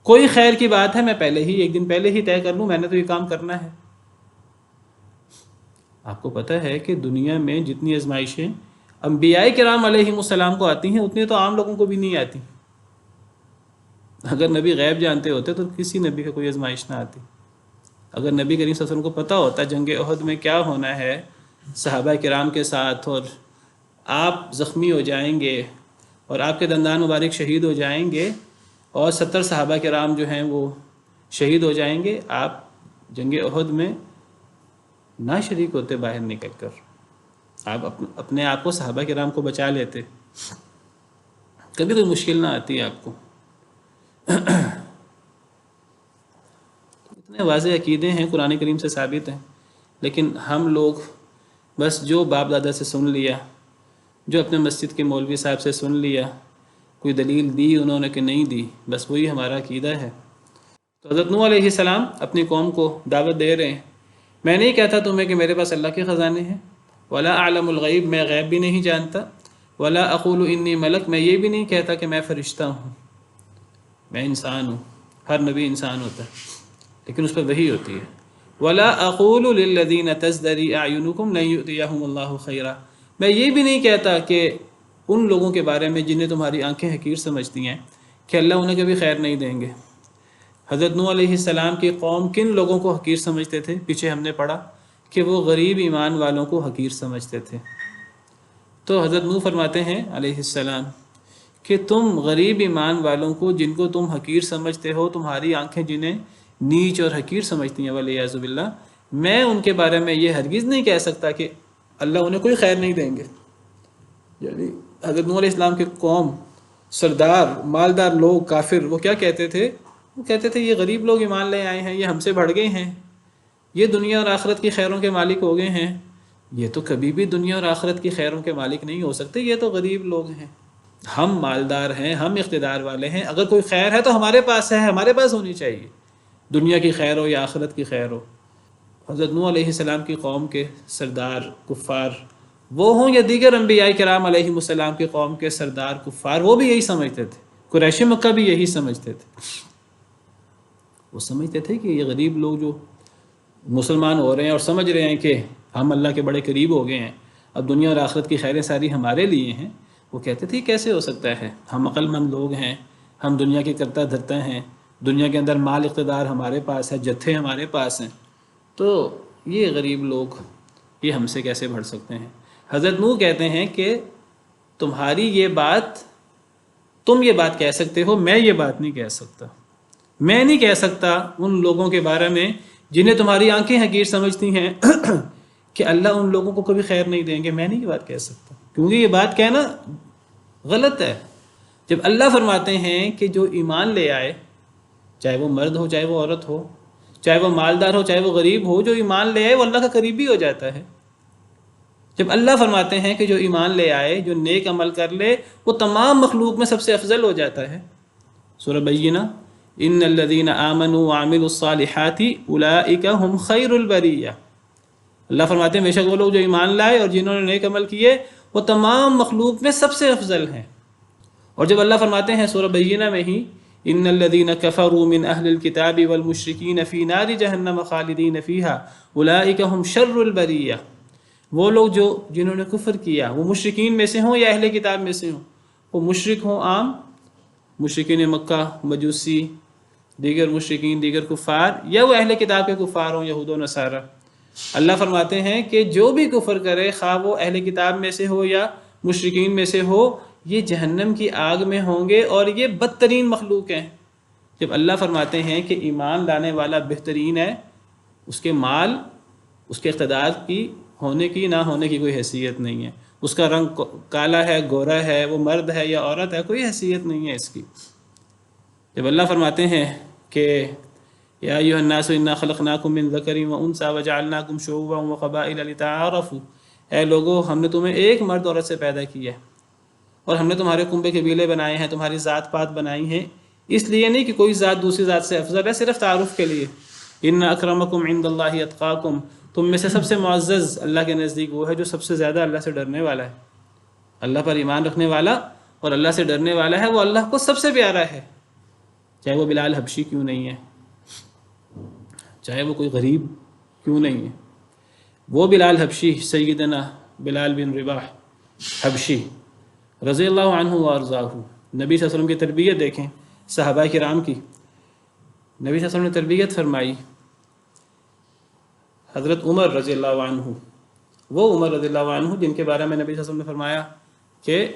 کوئی خیر کی بات ہے میں پہلے ہی ایک دن پہلے ہی طے کر لوں میں نے تو یہ کام کرنا ہے. آپ کو پتہ ہے کہ دنیا میں جتنی آزمائشیں انبیاء کرام علیہم السلام کو آتی ہیں اتنی تو عام لوگوں کو بھی نہیں آتی. اگر نبی غیب جانتے ہوتے تو کسی نبی کا کوئی آزمائش نہ آتی. اگر نبی کریم صلی اللہ علیہ وسلم کو پتہ ہوتا جنگ احد میں کیا ہونا ہے صحابہ کرام کے ساتھ، اور آپ زخمی ہو جائیں گے اور آپ کے دندان مبارک شہید ہو جائیں گے اور 70 صحابہ کرام جو ہیں وہ شہید ہو جائیں گے، آپ جنگ احد میں نہ شریک ہوتے باہر نکل کر، آپ اپنے آپ کو صحابہ کرام کو بچا لیتے، کبھی کوئی مشکل نہ آتی آپ کو. اتنے واضح عقیدے ہیں قرآن کریم سے ثابت ہیں، لیکن ہم لوگ بس جو باپ دادا سے سن لیا، جو اپنے مسجد کے مولوی صاحب سے سن لیا، کوئی دلیل دی انہوں نے کہ نہیں دی، بس وہی ہمارا عقیدہ ہے. تو حضرت نوح علیہ السلام اپنی قوم کو دعوت دے رہے ہیں، میں نہیں کہتا تمہیں کہ میرے پاس اللہ کے خزانے ہیں، ولا اعلم الغیب، میں غیب بھی نہیں جانتا، ولا اقول انی ملک، میں یہ بھی نہیں کہتا کہ میں فرشتہ ہوں، میں انسان ہوں. ہر نبی انسان ہوتا ہے لیکن اس پہ وحی ہوتی ہے. ولا اقول للذین تزدری اعینکم لن یؤتیہم اللہ خیرا، میں یہ بھی نہیں کہتا کہ ان لوگوں کے بارے میں جنہیں تمہاری آنکھیں حقیر سمجھتی ہیں کہ اللہ انہیں کبھی خیر نہیں دیں گے. حضرت نوح علیہ السلام کی قوم کن لوگوں کو حقیر سمجھتے تھے؟ پیچھے ہم نے پڑھا کہ وہ غریب ایمان والوں کو حقیر سمجھتے تھے. تو حضرت نوح فرماتے ہیں علیہ السلام کہ تم غریب ایمان والوں کو جن کو تم حقیر سمجھتے ہو، تمہاری آنکھیں جنہیں نیچ اور حقیر سمجھتی ہیں والعیاذ باللہ، میں ان کے بارے میں یہ ہرگز نہیں کہہ سکتا کہ اللہ انہیں کوئی خیر نہیں دیں گے. یعنی حضرت نوح علیہ السلام کے قوم، سردار، مالدار لوگ، کافر، وہ کیا کہتے تھے؟ وہ کہتے تھے یہ غریب لوگ ایمان لے آئے ہیں، یہ ہم سے بڑھ گئے ہیں، یہ دنیا اور آخرت کی خیروں کے مالک ہو گئے ہیں. یہ تو کبھی بھی دنیا اور آخرت کی خیروں کے مالک نہیں ہو سکتے، یہ تو غریب لوگ ہیں. ہم مالدار ہیں، ہم اقتدار والے ہیں، اگر کوئی خیر ہے تو ہمارے پاس ہے، ہمارے پاس ہونی چاہیے، دنیا کی خیر ہو یا آخرت کی خیر ہو. حضرت نوح علیہ السلام کی قوم کے سردار کفار وہ ہوں یا دیگر انبیاء کرام علیہم السلام کی قوم کے سردار کفار، وہ بھی یہی سمجھتے تھے. قریش مکہ بھی یہی سمجھتے تھے. وہ سمجھتے تھے کہ یہ غریب لوگ جو مسلمان ہو رہے ہیں اور سمجھ رہے ہیں کہ ہم اللہ کے بڑے قریب ہو گئے ہیں، اب دنیا اور آخرت کی خیریں ساری ہمارے لیے ہیں، وہ کہتے تھے کیسے ہو سکتا ہے، ہم عقل مند لوگ ہیں، ہم دنیا کے کرتا دھرتا ہیں، دنیا کے اندر مال اقتدار ہمارے پاس ہے، جتھے ہمارے پاس ہیں، تو یہ غریب لوگ یہ ہم سے کیسے بڑھ سکتے ہیں. حضرت نوح کہتے ہیں کہ تمہاری یہ بات، تم یہ بات کہہ سکتے ہو، میں یہ بات نہیں کہہ سکتا. میں نہیں کہہ سکتا ان لوگوں کے بارے میں جنہیں تمہاری آنکھیں حقیر سمجھتی ہیں کہ اللہ ان لوگوں کو کبھی خیر نہیں دیں گے. میں نہیں یہ بات کہہ سکتا، کیونکہ یہ بات کہنا غلط ہے. جب اللہ فرماتے ہیں کہ جو ایمان لے آئے، چاہے وہ مرد ہو چاہے وہ عورت ہو، چاہے وہ مالدار ہو چاہے وہ غریب ہو، جو ایمان لے آئے وہ اللہ کا قریبی ہو جاتا ہے. جب اللہ فرماتے ہیں کہ جو ایمان لے آئے، جو نیک عمل کر لے، وہ تمام مخلوق میں سب سے افضل ہو جاتا ہے. سورہ بینہ، ان الذین آمنوا وعملوا الصالحات اولئک هم خیر البریہ. اللہ فرماتے ہیں بے شک وہ لوگ جو ایمان لائے اور جنہوں نے نیک عمل کیے وہ تمام مخلوق میں سب سے افضل ہیں. اور جب اللہ فرماتے ہیں سورہ بینہ میں ہی ان الذین کفروا من اہل الکتاب والمشرکین فی نار جہنم خالدین فیہا اولئک هم شر البریہ، وہ لوگ جو جنہوں نے کفر کیا، وہ مشرکین میں سے ہوں یا اہل کتاب میں سے ہوں، وہ مشرک ہوں عام مشرکین مکہ، مجوسی، دیگر مشرکین، دیگر کفار، یا وہ اہل کتاب کے کفار ہوں یہود و نصارہ. اللہ فرماتے ہیں کہ جو بھی کفر کرے، خواہ وہ اہل کتاب میں سے ہو یا مشرکین میں سے ہو، یہ جہنم کی آگ میں ہوں گے اور یہ بدترین مخلوق ہیں. جب اللہ فرماتے ہیں کہ ایمان لانے والا بہترین ہے، اس کے مال، اس کے اقتدار کی ہونے کی نہ ہونے کی کوئی حیثیت نہیں ہے، اس کا رنگ کالا ہے گورا ہے، وہ مرد ہے یا عورت ہے، کوئی حیثیت نہیں ہے اس کی. جب اللہ فرماتے ہیں کہ یا ایھا الناس انا خلقناکم من ذکر وانثی وجعلناکم شعوبا وقبائل لتعارفوا، اے لوگو ہم نے تمہیں ایک مرد عورت سے پیدا کیا ہے اور ہم نے تمہارے کنبے قبیلے بنائے ہیں، تمہاری ذات پات بنائی ہیں، اس لیے نہیں کہ کوئی ذات دوسری ذات سے افضل ہے، صرف تعارف کے لیے۔ ان اکرمکم عند اللہ اتقاکم، تم میں سے سب سے معزز اللہ کے نزدیک وہ ہے جو سب سے زیادہ اللہ سے ڈرنے والا ہے۔ اللہ پر ایمان رکھنے والا اور اللہ سے ڈرنے والا ہے، وہ اللہ کو سب سے پیارا ہے، چاہے وہ بلال حبشی کیوں نہیں ہے، چاہے وہ کوئی غریب کیوں نہیں ہے۔ وہ بلال حبشی، سیدنا بلال بن رباح حبشی رضی اللہ عنہ وارضاہ، نبی صلی اللہ علیہ وسلم کی تربیت دیکھیں، صحابہ کرام کی، نبی صلی اللہ علیہ وسلم نے تربیت فرمائی۔ حضرت عمر رضی اللہ عنہ، وہ عمر رضی اللہ عنہ جن کے بارے میں نبی صلی اللہ علیہ وسلم نے فرمایا کہ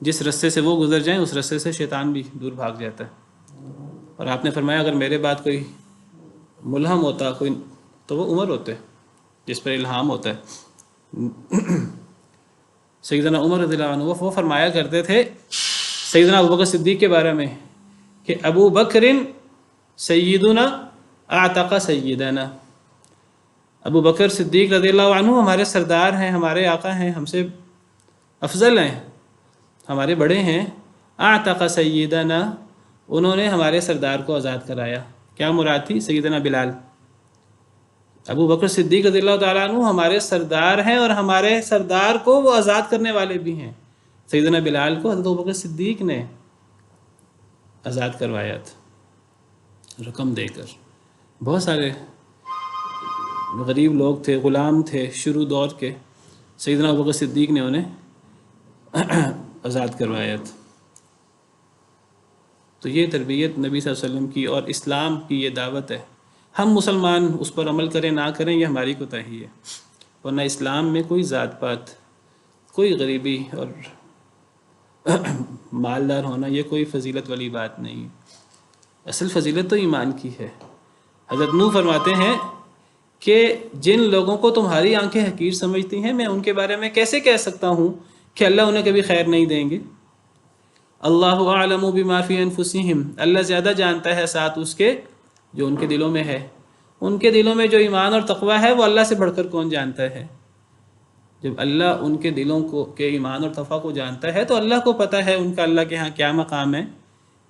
جس رستے سے وہ گزر جائیں اس رستے سے شیطان بھی دور بھاگ جاتا ہے، اور آپ نے فرمایا اگر میرے بعد کوئی ملہم ہوتا کوئی تو وہ عمر ہوتے جس پر الہام ہوتا ہے۔ سیدنا عمر رضی اللہ عنہ وہ فرمایا کرتے تھے سیدنا ابوبکر صدیق کے بارے میں کہ ابو بکر سیدنا اعتق سیدنا، ابو بکر صدیق رضی اللہ عنہ ہمارے سردار ہیں، ہمارے آقا ہیں، ہم سے افضل ہیں، ہمارے بڑے ہیں۔ اعتق سیدنا، انہوں نے ہمارے سردار کو آزاد کرایا۔ کیا مراد تھی؟ سیدنا بلال۔ ابو بکر صدیق رضی اللہ تعالیٰ عنہ ہمارے سردار ہیں اور ہمارے سردار کو وہ آزاد کرنے والے بھی ہیں۔ سیدنا بلال کو حضرت ابو بکر صدیق نے آزاد کروایا تھا رقم دے کر۔ بہت سارے غریب لوگ تھے، غلام تھے شروع دور کے، سیدنا ابو بکر صدیق نے انہیں آزاد کروایا تھا۔ تو یہ تربیت نبی صلی اللہ علیہ وسلم کی اور اسلام کی یہ دعوت ہے۔ ہم مسلمان اس پر عمل کریں نہ کریں یہ ہماری کوتاہی ہے، ورنہ اسلام میں کوئی ذات پات، کوئی غریبی اور مالدار ہونا یہ کوئی فضیلت والی بات نہیں۔ اصل فضیلت تو ایمان کی ہے۔ حضرت نوح فرماتے ہیں کہ جن لوگوں کو تمہاری آنکھیں حقیر سمجھتی ہیں میں ان کے بارے میں کیسے کہہ سکتا ہوں کہ اللہ انہیں کبھی خیر نہیں دیں گے۔ اللہ اعلم بما فی انفسہم، اللہ زیادہ جانتا ہے ساتھ اس کے جو ان کے دلوں میں ہے۔ ان کے دلوں میں جو ایمان اور تقوی ہے وہ اللہ سے بڑھ کر کون جانتا ہے؟ جب اللہ ان کے دلوں کو کے ایمان اور تقوی کو جانتا ہے تو اللہ کو پتہ ہے ان کا اللہ کے ہاں کیا مقام ہے۔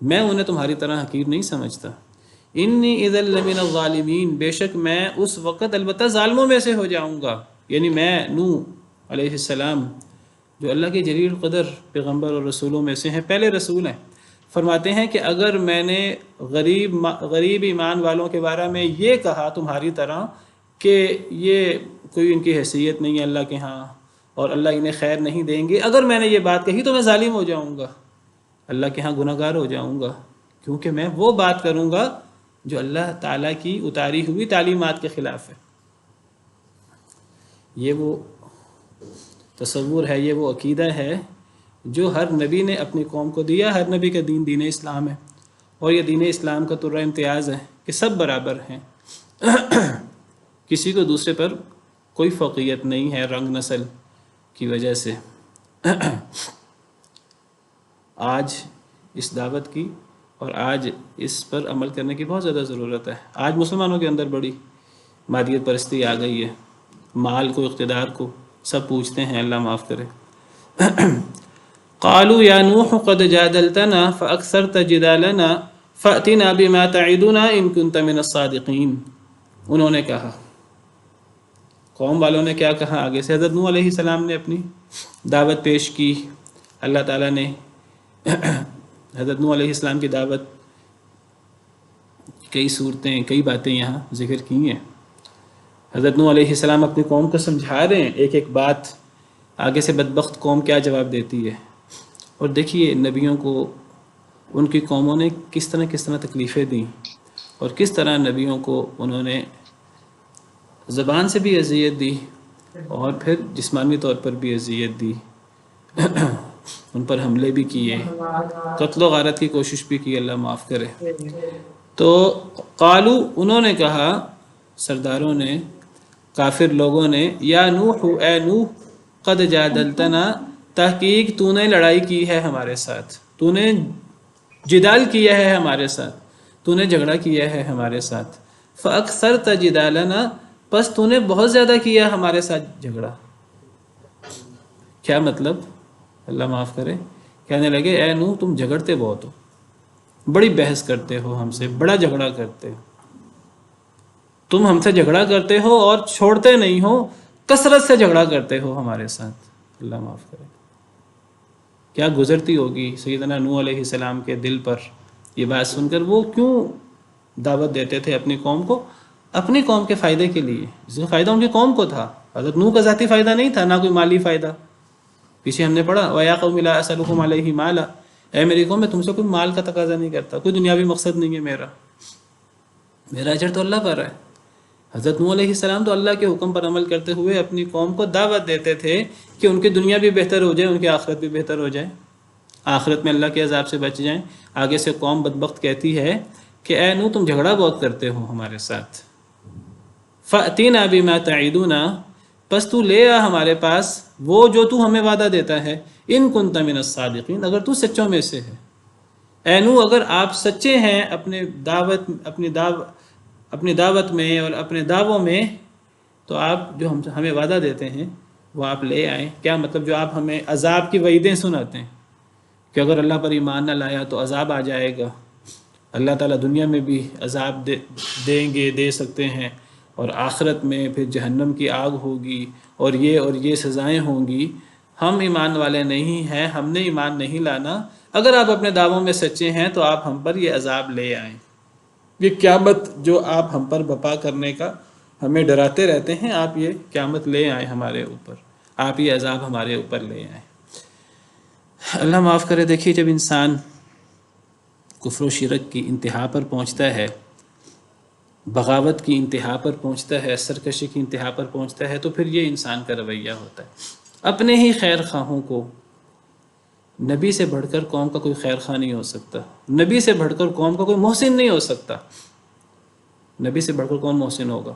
میں انہیں تمہاری طرح حقیر نہیں سمجھتا۔ انی اذا لمن الظالمین، بے شک میں اس وقت البتہ ظالموں میں سے ہو جاؤں گا، یعنی میں نوح علیہ السلام جو اللہ کے جلیل القدر پیغمبر اور رسولوں میں سے ہیں، پہلے رسول ہیں، فرماتے ہیں کہ اگر میں نے غریب ایمان والوں کے بارے میں یہ کہا تمہاری طرح کہ یہ کوئی ان کی حیثیت نہیں ہے اللہ کے ہاں اور اللہ انہیں خیر نہیں دیں گے، اگر میں نے یہ بات کہی تو میں ظالم ہو جاؤں گا، اللہ کے ہاں گناہ گار ہو جاؤں گا، کیونکہ میں وہ بات کروں گا جو اللہ تعالیٰ کی اتاری ہوئی تعلیمات کے خلاف ہے۔ یہ وہ تصور ہے، یہ وہ عقیدہ ہے جو ہر نبی نے اپنی قوم کو دیا۔ ہر نبی کا دین دین اسلام ہے، اور یہ دین اسلام کا طرح امتیاز ہے کہ سب برابر ہیں، کسی کو دوسرے پر کوئی فوقیت نہیں ہے رنگ نسل کی وجہ سے۔ آج اس دعوت کی اور آج اس پر عمل کرنے کی بہت زیادہ ضرورت ہے۔ آج مسلمانوں کے اندر بڑی مادیت پرستی آ گئی ہے، مال کو، اقتدار کو سب پوچھتے ہیں، اللہ معاف کرے۔ قالوا یا نوح قد جادلتنا فاکثرت جدالنا فأتنا بما تعدنا ان كنت من الصادقین، انہوں نے کہا، قوم والوں نے کیا کہا آگے سے؟ حضرت نوح علیہ السلام نے اپنی دعوت پیش کی، اللہ تعالیٰ نے حضرت نوح علیہ السلام کی دعوت کئی صورتیں، کئی باتیں یہاں ذکر کی ہیں۔ حضرت نوح علیہ السلام اپنی قوم کو سمجھا رہے ہیں ایک ایک بات، آگے سے بدبخت قوم کیا جواب دیتی ہے۔ اور دیکھیے نبیوں کو ان کی قوموں نے کس طرح تکلیفیں دیں، اور کس طرح نبیوں کو انہوں نے زبان سے بھی اذیت دی اور پھر جسمانی طور پر بھی اذیت دی، ان پر حملے بھی کیے، قتل و غارت کی کوشش بھی کی، اللہ معاف کرے۔ تو قالو، انہوں نے کہا، سرداروں نے، کافر لوگوں نے، یا نوح، اے نوح، قد جادلتنا، تحقیق تو نے لڑائی کی ہے ہمارے ساتھ، تو نے جدال کیا ہے ہمارے ساتھ، تو نے جھگڑا کیا ہے ہمارے ساتھ، فاکثرت جدالنا، بس تو نے بہت زیادہ کیا ہمارے ساتھ جھگڑا۔ کیا مطلب؟ اللہ معاف کرے، کہنے لگے اے نوح تم جھگڑتے بہت ہو، بڑی بحث کرتے ہو ہم سے، بڑا جھگڑا کرتے ہو، تم ہم سے جھگڑا کرتے ہو اور چھوڑتے نہیں ہو، کثرت سے جھگڑا کرتے ہو ہمارے ساتھ، اللہ معاف کرے۔ کیا گزرتی ہوگی سیدنا نوح علیہ السلام کے دل پر یہ بات سن کر، وہ کیوں دعوت دیتے تھے اپنی قوم کو؟ اپنی قوم کے فائدے کے لیے، جس کا فائدہ ان کی قوم کو تھا، حضرت نوح کا ذاتی فائدہ نہیں تھا، نہ کوئی مالی فائدہ۔ پیچھے ہم نے پڑھا وَيَا قَوْمِ لَا أَسْأَلُكُمْ عَلَيْهِ مَالًا، اے میری قوم، میں تم سے کوئی مال کا تقاضا نہیں کرتا، کوئی دنیاوی مقصد نہیں ہے میرا اجر تو اللہ پر ہے۔ حضرت نوح علیہ السلام تو اللہ کے حکم پر عمل کرتے ہوئے اپنی قوم کو دعوت دیتے تھے کہ ان کی دنیا بھی بہتر ہو جائے، ان کی آخرت بھی بہتر ہو جائے، آخرت میں اللہ کے عذاب سے بچ جائیں۔ آگے سے قوم بدبخت کہتی ہے کہ اے نوح، تم جھگڑا بہت کرتے ہو ہمارے ساتھ، فَأْتِنَا بِمَا تَعِدُونَا، پس تو لے آ ہمارے پاس وہ جو تو ہمیں وعدہ دیتا ہے، ان کنت من الصادقین، اگر تو سچوں میں سے ہے۔ اے نوح، اگر آپ سچے ہیں اپنی دعوت میں اور اپنے دعووں میں، تو آپ جو ہمیں وعدہ دیتے ہیں وہ آپ لے آئیں۔ کیا مطلب؟ جو آپ ہمیں عذاب کی وعیدیں سناتے ہیں کہ اگر اللہ پر ایمان نہ لایا تو عذاب آ جائے گا، اللہ تعالیٰ دنیا میں بھی عذاب دیں گے، دے سکتے ہیں، اور آخرت میں پھر جہنم کی آگ ہوگی اور یہ سزائیں ہوں گی، ہم ایمان والے نہیں ہیں، ہم نے ایمان نہیں لانا، اگر آپ اپنے دعووں میں سچے ہیں تو آپ ہم پر یہ عذاب لے آئیں۔ یہ قیامت جو آپ ہم پر بپا کرنے کا ہمیں ڈراتے رہتے ہیں، آپ یہ قیامت لے آئیں ہمارے اوپر، آپ یہ عذاب ہمارے اوپر لے آئیں۔ اللہ معاف کرے۔ دیکھیے، جب انسان کفر و شرک کی انتہا پر پہنچتا ہے، بغاوت کی انتہا پر پہنچتا ہے، سرکشی کی انتہا پر پہنچتا ہے، تو پھر یہ انسان کا رویہ ہوتا ہے۔ اپنے ہی خیر خواہوں کو، نبی سے بڑھ کر قوم کا کوئی خیر خواہ نہیں ہو سکتا، نبی سے بڑھ کر قوم کا کوئی محسن نہیں ہو سکتا، نبی سے بڑھ کر کون محسن ہوگا؟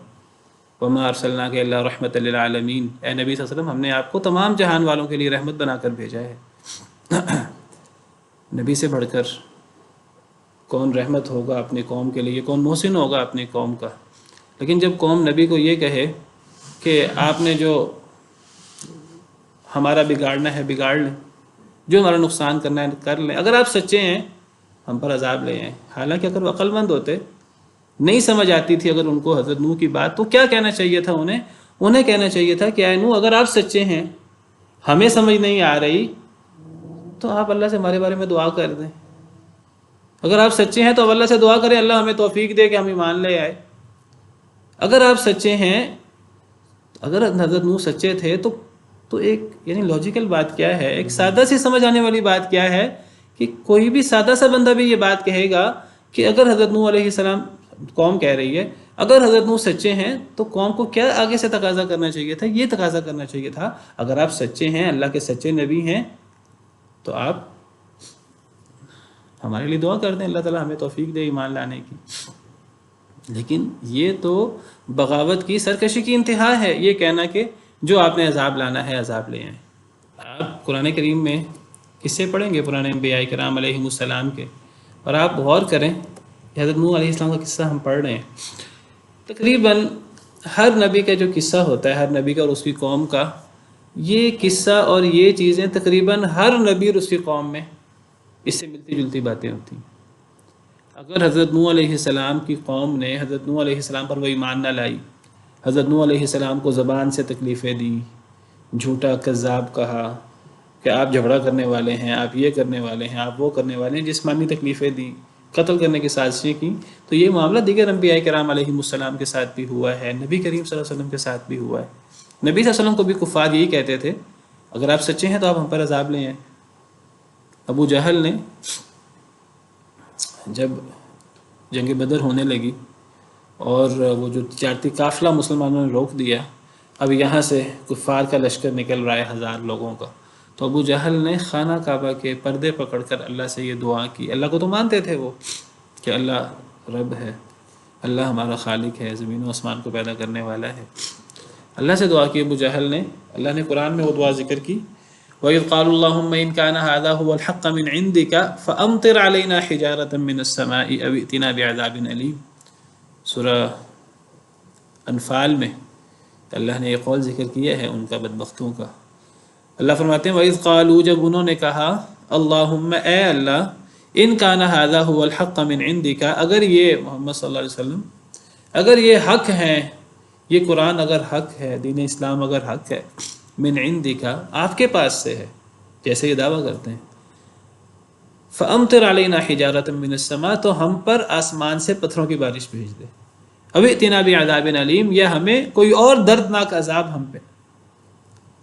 وَمَا أَرْسَلْنَاكَ إِلَّا رَحْمَةً لِلْعَالَمِينَ، اے نبی صلی اللہ علیہ وسلم، ہم نے آپ کو تمام جہان والوں کے لیے رحمت بنا کر بھیجا ہے۔ نبی سے بڑھ کر کون رحمت ہوگا اپنی قوم کے لیے، کون محسن ہوگا اپنی قوم کا؟ لیکن جب قوم نبی کو یہ کہے کہ آپ نے جو ہمارا بگاڑنا ہے بگاڑ لیں، جو ہمارا نقصان کرنا ہے کر لیں، اگر آپ سچے ہیں ہم پر عذاب لے آئیں۔ حالانکہ اگر وہ عقل مند ہوتے، نہیں سمجھ آتی تھی اگر ان کو حضرت نوح کی بات، تو کیا کہنا چاہیے تھا انہیں کہنا چاہیے تھا کہ اے نوح، اگر آپ سچے ہیں، ہمیں سمجھ نہیں آ رہی، تو آپ اللہ سے ہمارے بارے میں دعا کر دیں۔ اگر آپ سچے ہیں تو اللہ سے دعا کریں، اللہ ہمیں توفیق دے کہ ہم ایمان لے آئے۔ اگر آپ سچے ہیں، اگر حضرت نوح سچے تھے، تو ایک یعنی لاجیکل بات کیا ہے، ایک سادہ سی سمجھ آنے والی بات کیا ہے کہ کوئی بھی سادہ سا بندہ بھی یہ بات کہے گا کہ اگر حضرت نوح علیہ السلام، قوم کہہ رہی ہے، اگر حضرت نوح سچے ہیں تو قوم کو کیا آگے سے تقاضا کرنا چاہیے تھا؟ یہ تقاضا کرنا چاہیے تھا، اگر آپ سچے ہیں، اللہ کے سچے نبی ہیں، تو آپ ہمارے لیے دعا کر دیں، اللہ تعالیٰ ہمیں توفیق دے ایمان لانے کی۔ لیکن یہ تو بغاوت کی، سرکشی کی انتہا ہے، یہ کہنا کہ جو آپ نے عذاب لانا ہے عذاب لے آئیں۔ آپ قرآن کریم میں قصے پڑھیں گے پرانے انبیاء کرام علیہم السلام کے، اور آپ غور کریں، حضرت نوح علیہ السلام کا قصہ ہم پڑھ رہے ہیں، تقریباً ہر نبی کا جو قصہ ہوتا ہے، ہر نبی کا اور اس کی قوم کا، یہ قصہ اور یہ چیزیں تقریباً ہر نبی اور اس کی قوم میں اس سے ملتی جلتی باتیں ہوتی ہیں۔ اگر حضرت نوح علیہ السلام کی قوم نے حضرت نوح علیہ السلام پر وہ ایمان نہ لائی، حضرت نوح علیہ السلام کو زبان سے تکلیفیں دیں، جھوٹا کذاب کہا کہ آپ جھگڑا کرنے والے ہیں، آپ یہ کرنے والے ہیں، آپ وہ کرنے والے ہیں، جسمانی تکلیفیں دیں، قتل کرنے کی سازشیں کی، تو یہ معاملہ دیگر انبیاء کرام علیہم السلام کے ساتھ بھی ہوا ہے، نبی کریم صلی اللہ علیہ وسلم کے ساتھ بھی ہوا ہے۔ نبی صلی اللہ علیہ وسلم کو بھی کفار یہی کہتے تھے، اگر آپ سچے ہیں تو آپ ہم پر عذاب لے آئیں۔ ابو جہل نے جب جنگ بدر ہونے لگی اور وہ جو تجارتی قافلہ مسلمانوں نے روک دیا، اب یہاں سے کفار کا لشکر نکل رہا ہے 1000 لوگوں کا، تو ابو جہل نے خانہ کعبہ کے پردے پکڑ کر اللہ سے یہ دعا کی، اللہ کو تو مانتے تھے وہ کہ اللہ رب ہے، اللہ ہمارا خالق ہے، زمین و آسمان کو پیدا کرنے والا ہے، اللہ سے دعا کی ابو جہل نے۔ اللہ نے قرآن میں وہ دعا ذکر کی، وَإِذْ قَالُوا اللَّهُمَّ إِنْ كَانَ هَذَا هُوَ الْحَقَّ مِنْ عِنْدِكَ فَأَمْطِرْ عَلَيْنَا حِجَارَةً مِّنَ السَّمَاءِ أَوْ ائْتِنَا بِعَذَابٍ أَلِيمٍ۔ سورہ انفال میں اللہ نے یہ قول ذکر کیا ہے ان کا، بدبختوں کا۔ اللہ فرماتے ہیں وَإِذْ قَالُوا، جب انہوں نے کہا، اللہم، اے اللہ، ان کان ھذا ھو الحق من عندک، اگر یہ محمد صلی اللہ علیہ وسلم اگر یہ حق ہے، یہ قرآن اگر حق ہے، دین اسلام اگر حق ہے، من عندک آپ کے پاس سے ہے جیسے یہ دعویٰ کرتے ہیں، فامطر علینا حجارۃ من السماء، تو ہم پر آسمان سے پتھروں کی بارش بھیج دے، او ائتنا بعذاب علیم، یا ہمیں کوئی اور دردناک عذاب ہم پہ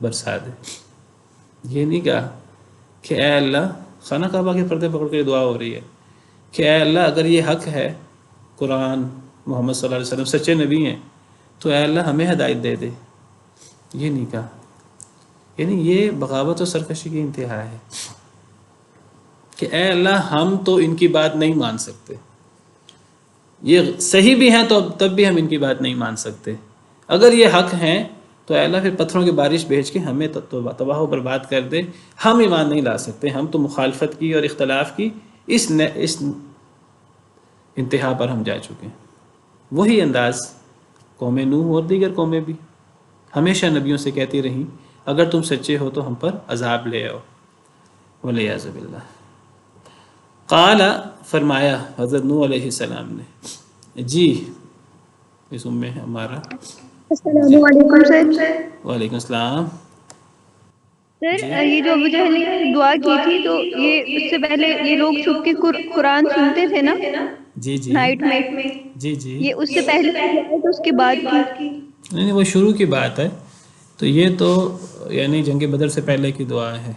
برسا دے۔ یہ نہیں کہا کہ اے اللہ، خانہ کعبہ کے پردے پکڑ کے دعا ہو رہی ہے کہ اے اللہ اگر یہ حق ہے، قرآن محمد صلی اللہ علیہ وسلم سچے نبی ہیں، تو اے اللہ ہمیں ہدایت دے دے، یہ نہیں کہا۔ یعنی یہ بغاوت و سرکشی کی انتہا ہے کہ اے اللہ ہم تو ان کی بات نہیں مان سکتے، یہ صحیح بھی ہیں تو تب بھی ہم ان کی بات نہیں مان سکتے، اگر یہ حق ہیں تو اے اللہ پھر پتھروں کی بارش بھیج کے ہمیں تباہ و برباد کر دے، ہم ایمان نہیں لا سکتے، ہم تو مخالفت کی اور اختلاف کی اس انتہا پر ہم جا چکے ہیں۔ وہی انداز قوم نوح اور دیگر قومیں بھی ہمیشہ نبیوں سے کہتی رہیں اگر تم سچے ہو تو ہم پر عذاب لے آؤ، والعیاذ باللہ۔ قال، فرمایا حضرت نوح علیہ السلام نے، جی اس میں ہمارا السلام جی، علیکم سر۔ وعلیکم السلام۔ سر جی یہ جو ابو جہل نے دعا کی تھی تو یہ اس سے پہلے یہ لوگ چھپ کے قرآن سنتے تھے نا جی جی نائٹ میں، جی جی، یہ اس سے پہلے کی دعا ہے تو اس کے بعد کی؟ نہیں نہیں، وہ شروع کی بات ہے، تو یہ تو یعنی جنگ بدر سے پہلے کی دعا ہے۔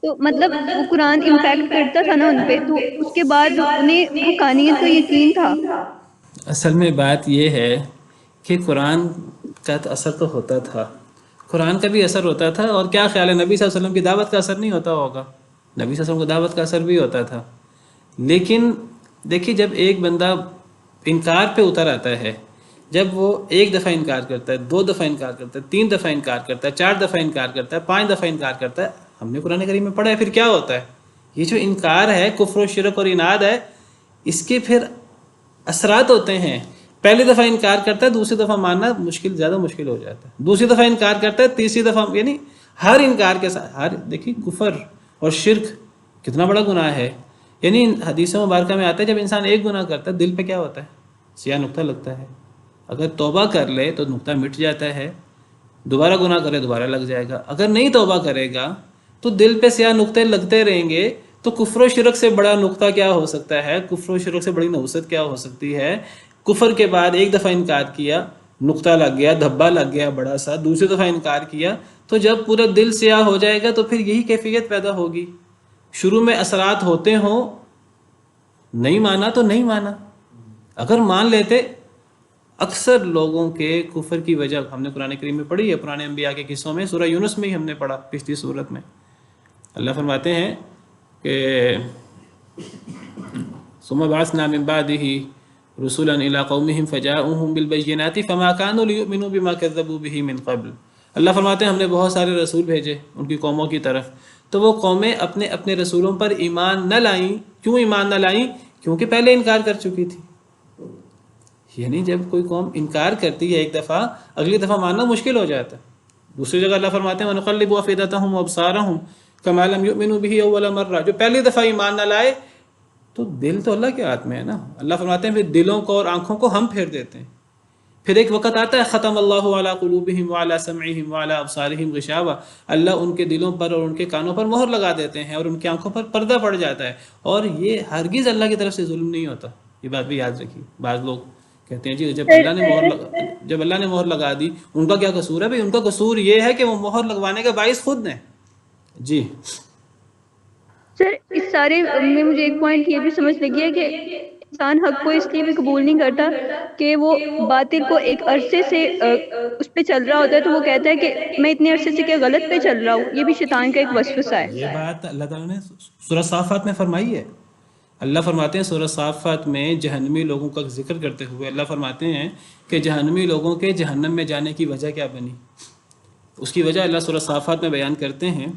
تو مطلب وہ قرآن امپیکٹ کرتا تھا نا ان پہ، تو اس کے بعد انہیں حقانیت کا یقین تھا۔ اصل میں بات یہ ہے کہ قرآن کا تو اثر تو ہوتا تھا، قرآن کا بھی اثر ہوتا تھا، اور کیا خیال ہے نبی صلی اللہ علیہ وسلم کی دعوت کا اثر نہیں ہوتا ہوگا؟ نبی صلی اللہ علیہ وسلم کی دعوت کا اثر بھی ہوتا تھا، لیکن دیکھیے جب ایک بندہ انکار پہ اتر آتا ہے، جب وہ ایک دفعہ انکار کرتا ہے، 2 دفعہ انکار کرتا ہے، 3 دفعہ انکار کرتا ہے، 4 دفعہ انکار کرتا ہے، 5 دفعہ انکار کرتا ہے، ہم نے قرآن کریم میں پڑھا ہے پھر کیا ہوتا ہے؟ یہ جو انکار ہے، کفر و شرک اور عناد ہے، اس کے پھر اثرات ہوتے ہیں۔ پہلی دفعہ انکار کرتا ہے، دوسری دفعہ ماننا زیادہ مشکل ہو جاتا ہے، دوسری دفعہ انکار کرتا ہے، تیسری دفعہ، یعنی ہر انکار کے ساتھ دیکھیے کفر اور شرک کتنا بڑا گناہ ہے۔ یعنی حدیث مبارکہ میں آتا ہے جب انسان ایک گناہ کرتا ہے دل پہ کیا ہوتا ہے؟ سیاہ نقطہ لگتا ہے، اگر توبہ کر لے تو نقطہ مٹ جاتا ہے، دوبارہ گناہ کرے دوبارہ لگ جائے گا، اگر نہیں توبہ کرے گا تو دل پہ سیاہ نقطے لگتے رہیں گے۔ تو کفر و شرک سے بڑا نقطہ کیا ہو سکتا ہے؟ کفر و شرک سے بڑی نحوست کیا ہو سکتی ہے؟ کفر کے بعد ایک دفعہ انکار کیا، نقطہ لگ گیا، دھبا لگ گیا بڑا سا، دوسری دفعہ انکار کیا، تو جب پورا دل سیاہ ہو جائے گا تو پھر یہی کیفیت پیدا ہوگی۔ شروع میں اثرات ہوتے ہوں، نہیں مانا تو نہیں مانا، اگر مان لیتے، اکثر لوگوں کے کفر کی وجہ ہم نے قرآن کریم میں پڑھی ہے، پرانے انبیاء کے قصوں میں، سورہ یونس میں ہی ہم نے پڑھا، پچھلی سورت میں اللہ فرماتے ہیں کہ ثم بعثنا من بعده رسلا الى قومهم فجاءوهم بالبينات فما كانوا ليؤمنوا بما كذبوا به من قبل۔ اللہ فرماتے ہیں ہم نے بہت سارے رسول بھیجے ان کی قوموں کی طرف، تو وہ قومیں اپنے اپنے رسولوں پر ایمان نہ لائیں۔ کیوں ایمان نہ لائیں؟ کیونکہ پہلے انکار کر چکی تھی۔ یعنی جب کوئی قوم انکار کرتی ہے ایک دفعہ، اگلی دفعہ ماننا مشکل ہو جاتا ہے۔ دوسری جگہ اللہ فرماتے ہیں وَنُقَلِّبُ أَفْئِدَتَهُمْ وَأَبْصَارَهُمْ كَمَا لَمْ يُؤْمِنُوا بِهِ أَوَّلَ مَرَّةٍ، جو پہلی دفعہ ایمان نہ لائے، تو دل تو اللہ کے ہاتھ میں ہے نا، اللہ فرماتے ہیں پھر دلوں کو اور آنکھوں کو ہم پھیر دیتے ہیں۔ پھر ایک وقت آتا ہے ختم اللہ علی قلوبہم وعلی سمعہم وعلی ابصارہم غشاوہ، اللہ ان کے دلوں پر اور ان کے کانوں پر مہر لگا دیتے ہیں اور ان کی آنکھوں پر پردہ پڑ جاتا ہے، اور یہ ہرگز اللہ کی طرف سے ظلم نہیں ہوتا۔ یہ بات بھی یاد رکھیے، بعض لوگ کہتے ہیں جی جب اللہ نے مہر لگا دی ان کا کیا قصور ہے؟ بھئی ان کا قصور یہ ہے کہ وہ مہر لگوانے کا باعث خود ہیں۔ جی سر اس سارے میں مجھے ایک پوائنٹ یہ بھی سمجھ لگی ہے کہ انسان حق کو اس لیے بھی قبول نہیں کرتا کہ وہ باطل کو ایک عرصے سے اس پہ چل رہا ہوتا ہے، تو وہ کہتا ہے کہ میں اتنے عرصے سے کیا غلط پہ چل رہا ہوں۔ یہ بھی شیطان کا ایک وسوسہ ہے۔ یہ بات اللہ تعالیٰ نے سورہ صافات میں فرمائی ہے۔ اللہ فرماتے ہیں سورہ صافات میں جہنمی لوگوں کا ذکر کرتے ہوئے اللہ فرماتے ہیں کہ جہنمی لوگوں کے جہنم میں جانے کی وجہ کیا بنی، اس کی وجہ اللہ سورہ صافات میں بیان کرتے ہیں۔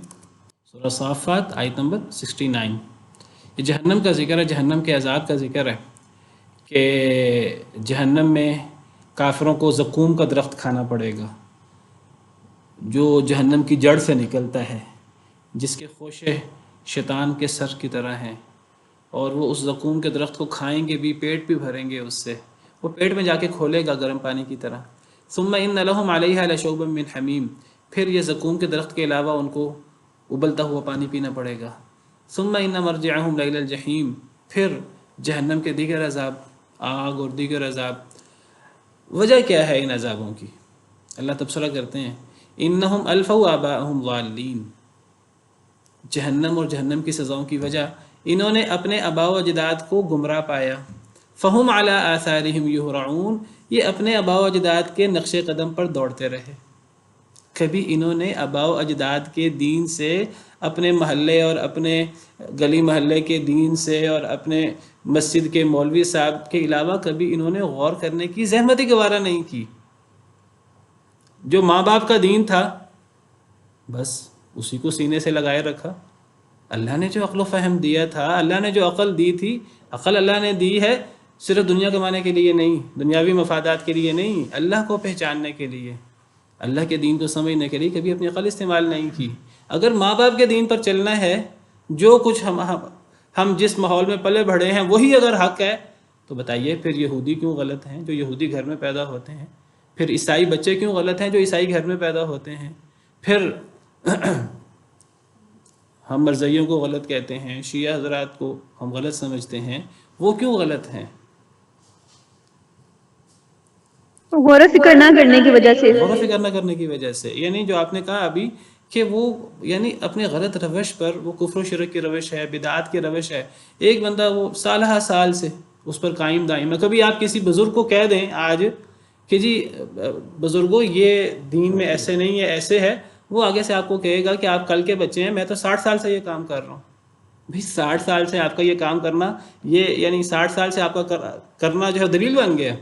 سورہ صافات آیت نمبر 69، یہ جہنم کا ذکر ہے، جہنم کے عذاب کا ذکر ہے کہ جہنم میں کافروں کو زقوم کا درخت کھانا پڑے گا جو جہنم کی جڑ سے نکلتا ہے، جس کے خوشے شیطان کے سر کی طرح ہیں، اور وہ اس زقوم کے درخت کو کھائیں گے بھی، پیٹ بھی بھریں گے اس سے، وہ پیٹ میں جا کے کھولے گا گرم پانی کی طرح۔ ثم ان لهم علیہا لشوبا من حمیم، پھر یہ زقوم کے درخت کے علاوہ ان کو ابلتا ہوا پانی پینا پڑے گا۔ ثم ان مرجعهم لیل الجحیم، پھر جہنم کے دیگر عذاب، آگ اور دیگر عذاب۔ وجہ کیا ہے ان عذابوں کی؟ اللہ تبصرہ کرتے ہیں، انہم الفوا آباءہم ضالین، جہنم اور جہنم کی سزاؤں کی وجہ، انہوں نے اپنے آباء و اجداد کو گمراہ پایا۔ فہم علی آثارہم یہرعون، یہ اپنے آباء و اجداد کے نقش قدم پر دوڑتے رہے۔ کبھی انہوں نے آباء و اجداد کے دین سے، اپنے محلے اور اپنے گلی محلے کے دین سے اور اپنے مسجد کے مولوی صاحب کے علاوہ کبھی انہوں نے غور کرنے کی زحمت ہی گوارا نہیں کی۔ جو ماں باپ کا دین تھا بس اسی کو سینے سے لگائے رکھا۔ اللہ نے جو عقل و فہم دیا تھا، اللہ نے جو عقل دی تھی، عقل اللہ نے دی ہے صرف دنیا کمانے کے لیے نہیں، دنیاوی مفادات کے لیے نہیں، اللہ کو پہچاننے کے لیے، اللہ کے دین کو سمجھنے کے لیے کبھی اپنی عقل استعمال نہیں کی۔ اگر ماں باپ کے دین پر چلنا ہے، جو کچھ ہم جس ماحول میں پلے بڑھے ہیں وہی اگر حق ہے، تو بتائیے پھر یہودی کیوں غلط ہیں جو یہودی گھر میں پیدا ہوتے ہیں؟ پھر عیسائی بچے کیوں غلط ہیں جو عیسائی گھر میں پیدا ہوتے ہیں؟ پھر ہم مرزائیوں کو غلط کہتے ہیں، شیعہ حضرات کو ہم غلط سمجھتے ہیں، وہ کیوں غلط ہیں؟ غور و فکر نہ کرنے کی وجہ سے۔ غور و فکر نہ کرنے کی وجہ سے، یعنی جو آپ نے کہا ابھی کہ وہ یعنی اپنے غلط روش پر، وہ کفر و شرک کی روش ہے، بدعات کی روش ہے، ایک بندہ وہ سالہ سال سے اس پر قائم دائم ہے۔ کبھی آپ کسی بزرگ کو کہہ دیں آج کہ جی بزرگوں یہ دین میں ایسے نہیں ہے، ایسے ہے، وہ آگے سے آپ کو کہے گا کہ آپ کل کے بچے ہیں، میں تو 60 سال سے یہ کام کر رہا ہوں۔ بھئی 60 سال سے آپ کا یہ کام کرنا، یہ یعنی 60 سال سے آپ کا کرنا جو ہے دلیل بن گیا۔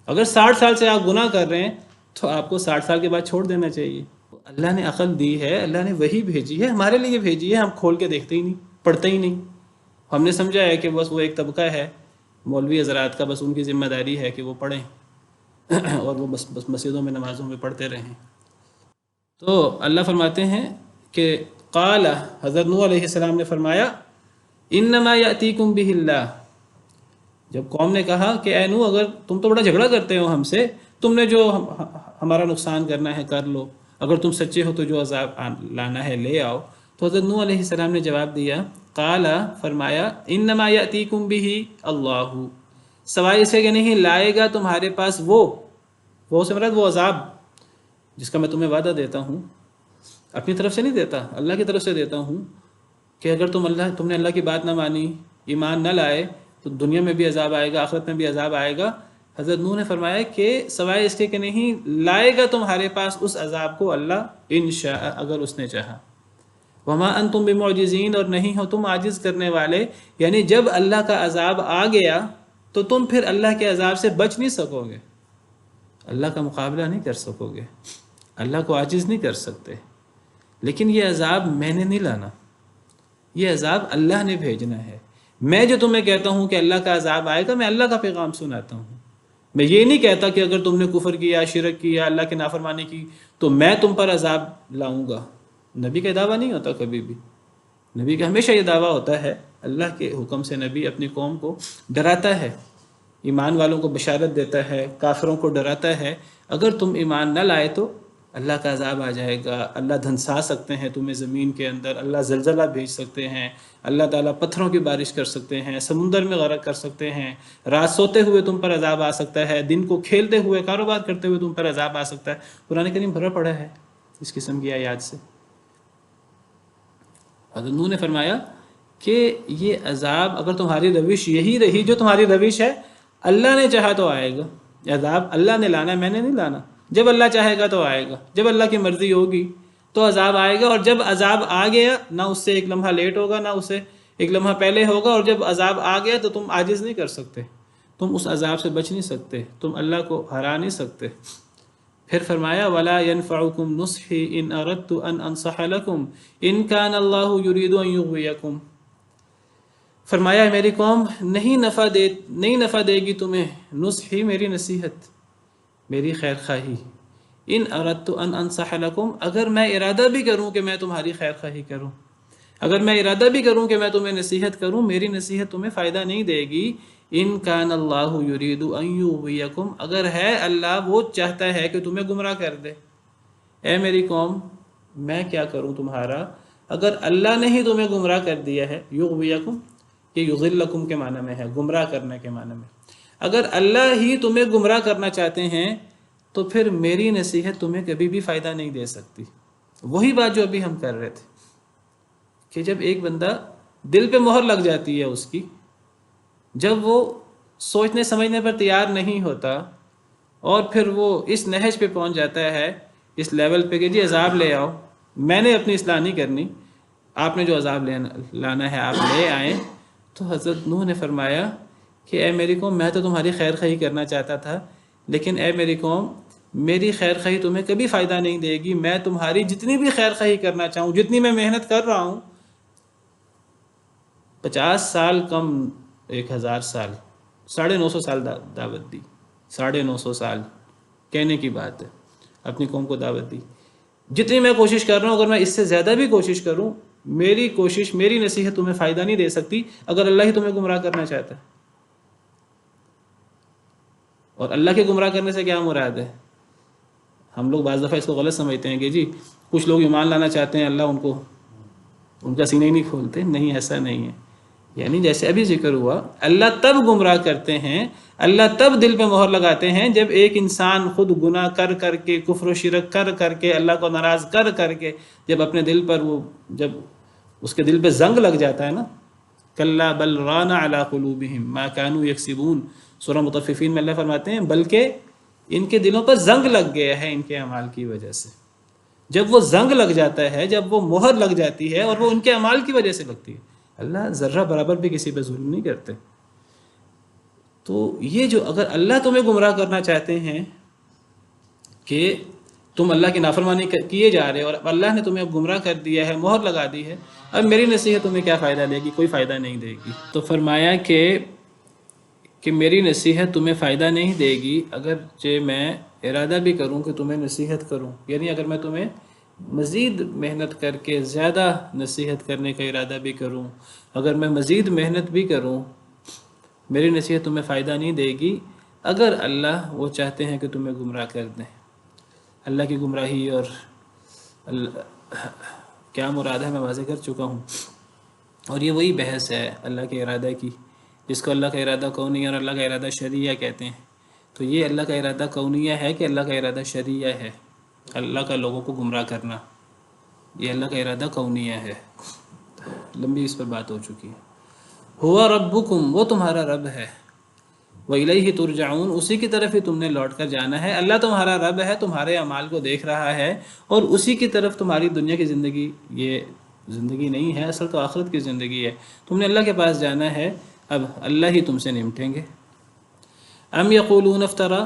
اگر 60 سال سے آپ گناہ کر رہے ہیں تو آپ کو 60 سال کے بعد چھوڑ دینا چاہیے۔ اللہ نے عقل دی ہے، اللہ نے وہی بھیجی ہے، ہمارے لیے بھیجی ہے، ہم کھول کے دیکھتے ہی نہیں، پڑھتے ہی نہیں۔ ہم نے سمجھا ہے کہ بس وہ ایک طبقہ ہے مولوی حضرات کا، بس ان کی ذمہ داری ہے کہ وہ پڑھیں اور وہ بس مسجدوں میں نمازوں میں پڑھتے رہیں۔ تو اللہ فرماتے ہیں کہ قال، حضرت نوح علیہ السلام نے فرمایا، انما یاتیکم بہ اللہ، جب قوم نے کہا کہ اے نوح اگر تم تو بڑا جھگڑا کرتے ہو ہم سے، تم نے جو ہمارا نقصان کرنا ہے کر لو، اگر تم سچے ہو تو جو عذاب لانا ہے لے آؤ۔ تو حضرت نوح علیہ السلام نے جواب دیا، قال، فرمایا، انما یاتیکم بہ اللہ، سوائے اسے کہ نہیں لائے گا تمہارے پاس وہ سے مراد وہ عذاب جس کا میں تمہیں وعدہ دیتا ہوں، اپنی طرف سے نہیں دیتا، اللہ کی طرف سے دیتا ہوں، کہ اگر تم نے اللہ کی بات نہ مانی، ایمان نہ لائے، تو دنیا میں بھی عذاب آئے گا، آخرت میں بھی عذاب آئے گا۔ حضرت نوح نے فرمایا کہ سوائے اس کے کہ نہیں لائے گا تمہارے پاس اس عذاب کو اللہ انشاء، اگر اس نے چاہا۔ وما انتم بمعجزین، اور نہیں ہو تم عاجز کرنے والے، یعنی جب اللہ کا عذاب آ گیا تو تم پھر اللہ کے عذاب سے بچ نہیں سکو گے، اللہ کا مقابلہ نہیں کر سکو گے، اللہ کو عاجز نہیں کر سکتے۔ لیکن یہ عذاب میں نے نہیں لانا، یہ عذاب اللہ نے بھیجنا ہے۔ میں جو تمہیں کہتا ہوں کہ اللہ کا عذاب آئے گا، میں اللہ کا پیغام سناتا ہوں۔ میں یہ نہیں کہتا کہ اگر تم نے کفر کیا، شرک کیا، اللہ کی نافرمانی کی تو میں تم پر عذاب لاؤں گا۔ نبی کا دعویٰ نہیں ہوتا کبھی بھی، نبی کا ہمیشہ یہ دعویٰ ہوتا ہے، اللہ کے حکم سے نبی اپنی قوم کو ڈراتا ہے، ایمان والوں کو بشارت دیتا ہے، کافروں کو ڈراتا ہے، اگر تم ایمان نہ لائے تو اللہ کا عذاب آ جائے گا، اللہ دھنسا سکتے ہیں تمہیں زمین کے اندر، اللہ زلزلہ بھیج سکتے ہیں، اللہ تعالیٰ پتھروں کی بارش کر سکتے ہیں، سمندر میں غرق کر سکتے ہیں، رات سوتے ہوئے تم پر عذاب آ سکتا ہے، دن کو کھیلتے ہوئے کاروبار کرتے ہوئے تم پر عذاب آ سکتا ہے۔ قرآن کریم بھرا پڑا ہے اس قسم کی آیات سے۔ حضرت نوح نے فرمایا کہ یہ عذاب اگر تمہاری روش یہی رہی جو تمہاری روش ہے، اللہ نے چاہا تو آئے گا، عذاب اللہ نے لانا ہے، میں نے نہیں لانا۔ جب اللہ چاہے گا تو آئے گا، جب اللہ کی مرضی ہوگی تو عذاب آئے گا، اور جب عذاب آ گیا نہ اس سے ایک لمحہ لیٹ ہوگا نہ اسے ایک لمحہ پہلے ہوگا، اور جب عذاب آ گیا تو تم عاجز نہیں کر سکتے، تم اس عذاب سے بچ نہیں سکتے، تم اللہ کو ہرا نہیں سکتے۔ پھر فرمایا وَلَا يَنْفَعُكُمْ نُصْحِي إِنْ أَرَدْتُ أَنْ أَنْصَحَ لَكُمْ إِنْ كَانَ اللَّهُ يُرِيدُ أَنْ يُغْوِيَكُمْ، فرمایا میری قوم نہیں نفع دے گی تمہیں نصحی، میری نصیحت، میری خیر خواہی، ان اردت ان انصح لکم، اگر میں ارادہ بھی کروں کہ میں تمہاری خیر خواہی کروں، اگر میں ارادہ بھی کروں کہ میں تمہیں نصیحت کروں، میری نصیحت تمہیں فائدہ نہیں دے گی۔ ان کان اللہ یرید ان یغویکم، اگر ہے اللہ وہ چاہتا ہے کہ تمہیں گمراہ کر دے۔ اے میری قوم، میں کیا کروں تمہارا؟ اگر اللہ نے ہی تمہیں گمراہ کر دیا ہے، یغویکم یہ یضلکم کے معنی میں ہے، گمراہ کرنے کے معنی میں، اگر اللہ ہی تمہیں گمراہ کرنا چاہتے ہیں تو پھر میری نصیحت تمہیں کبھی بھی فائدہ نہیں دے سکتی۔ وہی بات جو ابھی ہم کر رہے تھے کہ جب ایک بندہ دل پہ مہر لگ جاتی ہے اس کی، جب وہ سوچنے سمجھنے پر تیار نہیں ہوتا اور پھر وہ اس نہج پہ پہنچ جاتا ہے، اس لیول پہ کہ جی عذاب لے آؤ، میں نے اپنی اصلاح نہیں کرنی، آپ نے جو عذاب لانا ہے آپ لے آئیں، تو حضرت نوح نے فرمایا کہ اے میری قوم، میں تو تمہاری خیر خواہی کرنا چاہتا تھا، لیکن اے میری قوم، میری خیر خواہی تمہیں کبھی فائدہ نہیں دے گی۔ میں تمہاری جتنی بھی خیر خواہی کرنا چاہوں، جتنی میں محنت کر رہا ہوں، 50 سال کم 1000 سال، 950 سال دعوت دی، 950 سال کہنے کی بات ہے، اپنی قوم کو دعوت دی۔ جتنی میں کوشش کر رہا ہوں، اگر میں اس سے زیادہ بھی کوشش کروں، میری کوشش، میری نصیحت تمہیں فائدہ نہیں دے سکتی اگر اللہ ہی تمہیں گمراہ کرنا چاہتا ہے۔ اور اللہ کے گمراہ کرنے سے کیا مراد ہے؟ ہم لوگ بعض دفعہ اس کو غلط سمجھتے ہیں کہ جی کچھ لوگ ایمان لانا چاہتے ہیں، اللہ ان کا سینہ ہی نہیں کھولتے۔ نہیں، ایسا نہیں ہے۔ یعنی جیسے ابھی ذکر ہوا، اللہ تب گمراہ کرتے ہیں، اللہ تب دل پہ مہر لگاتے ہیں جب ایک انسان خود گناہ کر کر کے، کفر و شرک کر کر کے، اللہ کو ناراض کر کر کے، جب اپنے دل پر جب اس کے دل پہ زنگ لگ جاتا ہے نا، کلا بل ران علی قلوبہم ما کانوا یکسبون، سورہ مطففین میں اللہ فرماتے ہیں بلکہ ان کے دلوں پر زنگ لگ گیا ہے ان کے اعمال کی وجہ سے۔ جب وہ زنگ لگ جاتا ہے، جب وہ مہر لگ جاتی ہے، اور وہ ان کے اعمال کی وجہ سے لگتی ہے۔ اللہ ذرہ برابر بھی کسی پہ ظلم نہیں کرتے۔ تو یہ جو اگر اللہ تمہیں گمراہ کرنا چاہتے ہیں کہ تم اللہ کی نافرمانی کیے جا رہے ہو، اور اللہ نے تمہیں اب گمراہ کر دیا ہے، مہر لگا دی ہے، اب میری نصیحت تمہیں کیا فائدہ دے گی؟ کوئی فائدہ نہیں دے گی۔ تو فرمایا کہ میری نصیحت تمہیں فائدہ نہیں دے گی اگرچہ میں ارادہ بھی کروں کہ تمہیں نصیحت کروں، یعنی اگر میں تمہیں مزید محنت کر کے زیادہ نصیحت کرنے کا ارادہ بھی کروں، اگر میں مزید محنت بھی کروں، میری نصیحت تمہیں فائدہ نہیں دے گی اگر اللہ وہ چاہتے ہیں کہ تمہیں گمراہ کر دیں۔ اللہ کی گمراہی اور کیا مراد ہے میں واضح کر چکا ہوں، اور یہ وہی بحث ہے اللہ کے ارادہ کی، جس کو اللہ کا ارادہ کونیہ اور اللہ کا ارادہ شرعیہ کہتے ہیں۔ تو یہ اللہ کا ارادہ کونیہ ہے کہ اللہ کا ارادہ شرعیہ ہے، اللہ کا لوگوں کو گمراہ کرنا، یہ اللہ کا ارادہ کونیہ ہے۔ لمبی اس پر بات ہو چکی ہے۔ ہوا ربکم، وہ تمہارا رب ہے، وَإِلَيْهِ تُرْجَعُونَ، اسی کی طرف ہی تم نے لوٹ کر جانا ہے۔ اللہ تمہارا رب ہے، تمہارے اعمال کو دیکھ رہا ہے، اور اسی کی طرف تمہاری دنیا کی زندگی، یہ زندگی نہیں ہے، اصل تو آخرت کی زندگی ہے۔ تم نے اللہ کے پاس جانا ہے، اب اللہ ہی تم سے نمٹیں گے۔ ام یقولون افترا،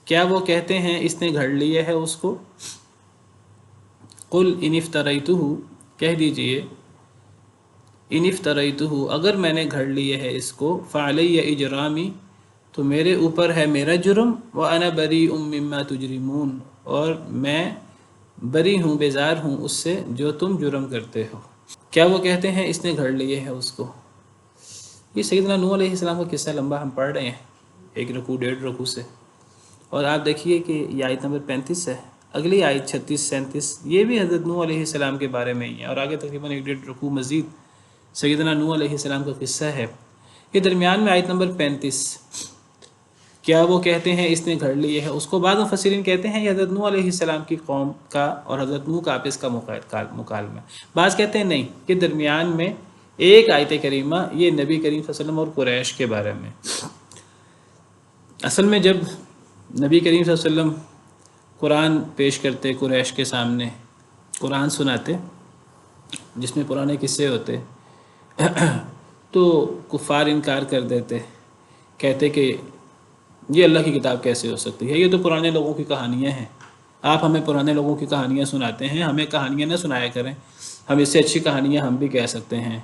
کیا وہ کہتے ہیں اس نے گھڑ لیے ہے اس کو؟ قل ان افتریتہ، کہہ دیجئے ان افتریتہ، اگر میں نے گھڑ لیے ہے اس کو، فعلی اجرامی، تو میرے اوپر ہے میرا جرم، وانا بریء مما تجرمون، اور میں بری ہوں، بیزار ہوں اس سے جو تم جرم کرتے ہو۔ کیا وہ کہتے ہیں اس نے گھڑ لیے ہے اس کو؟ یہ سیدنا نوح علیہ السلام کا قصہ لمبا ہم پڑھ رہے ہیں، 1 رکوع 1.5 رکوع سے، اور آپ دیکھیے کہ یہ آیت نمبر 35 ہے، اگلی آیت 36 37 یہ بھی حضرت نوح علیہ السلام کے بارے میں ہی ہے، اور آگے تقریباً 1.5 رکوع مزید سیدنا نوح علیہ السلام کا قصہ ہے۔ یہ درمیان میں آیت نمبر 35، کیا وہ کہتے ہیں اس نے گھڑ لیے ہے اس کو، بعض مفسرین کہتے ہیں یہ حضرت نوح علیہ السلام کی قوم کا اور حضرت نوح کا آپس کا مکالمہ، بعض کہتے ہیں نہیں، کہ درمیان میں ایک آیت کریمہ یہ نبی کریم صلی اللہ علیہ وسلم اور قریش کے بارے میں۔ اصل میں جب نبی کریم صلی اللہ علیہ وسلم قرآن پیش کرتے قریش کے سامنے، قرآن سناتے جس میں پرانے قصے ہوتے، تو کفار انکار کر دیتے، کہتے کہ یہ اللہ کی کتاب کیسے ہو سکتی ہے، یہ تو پرانے لوگوں کی کہانیاں ہیں، آپ ہمیں پرانے لوگوں کی کہانیاں سناتے ہیں، ہمیں کہانیاں نہ سنایا کریں، ہم اس سے اچھی کہانیاں ہم بھی کہہ سکتے ہیں۔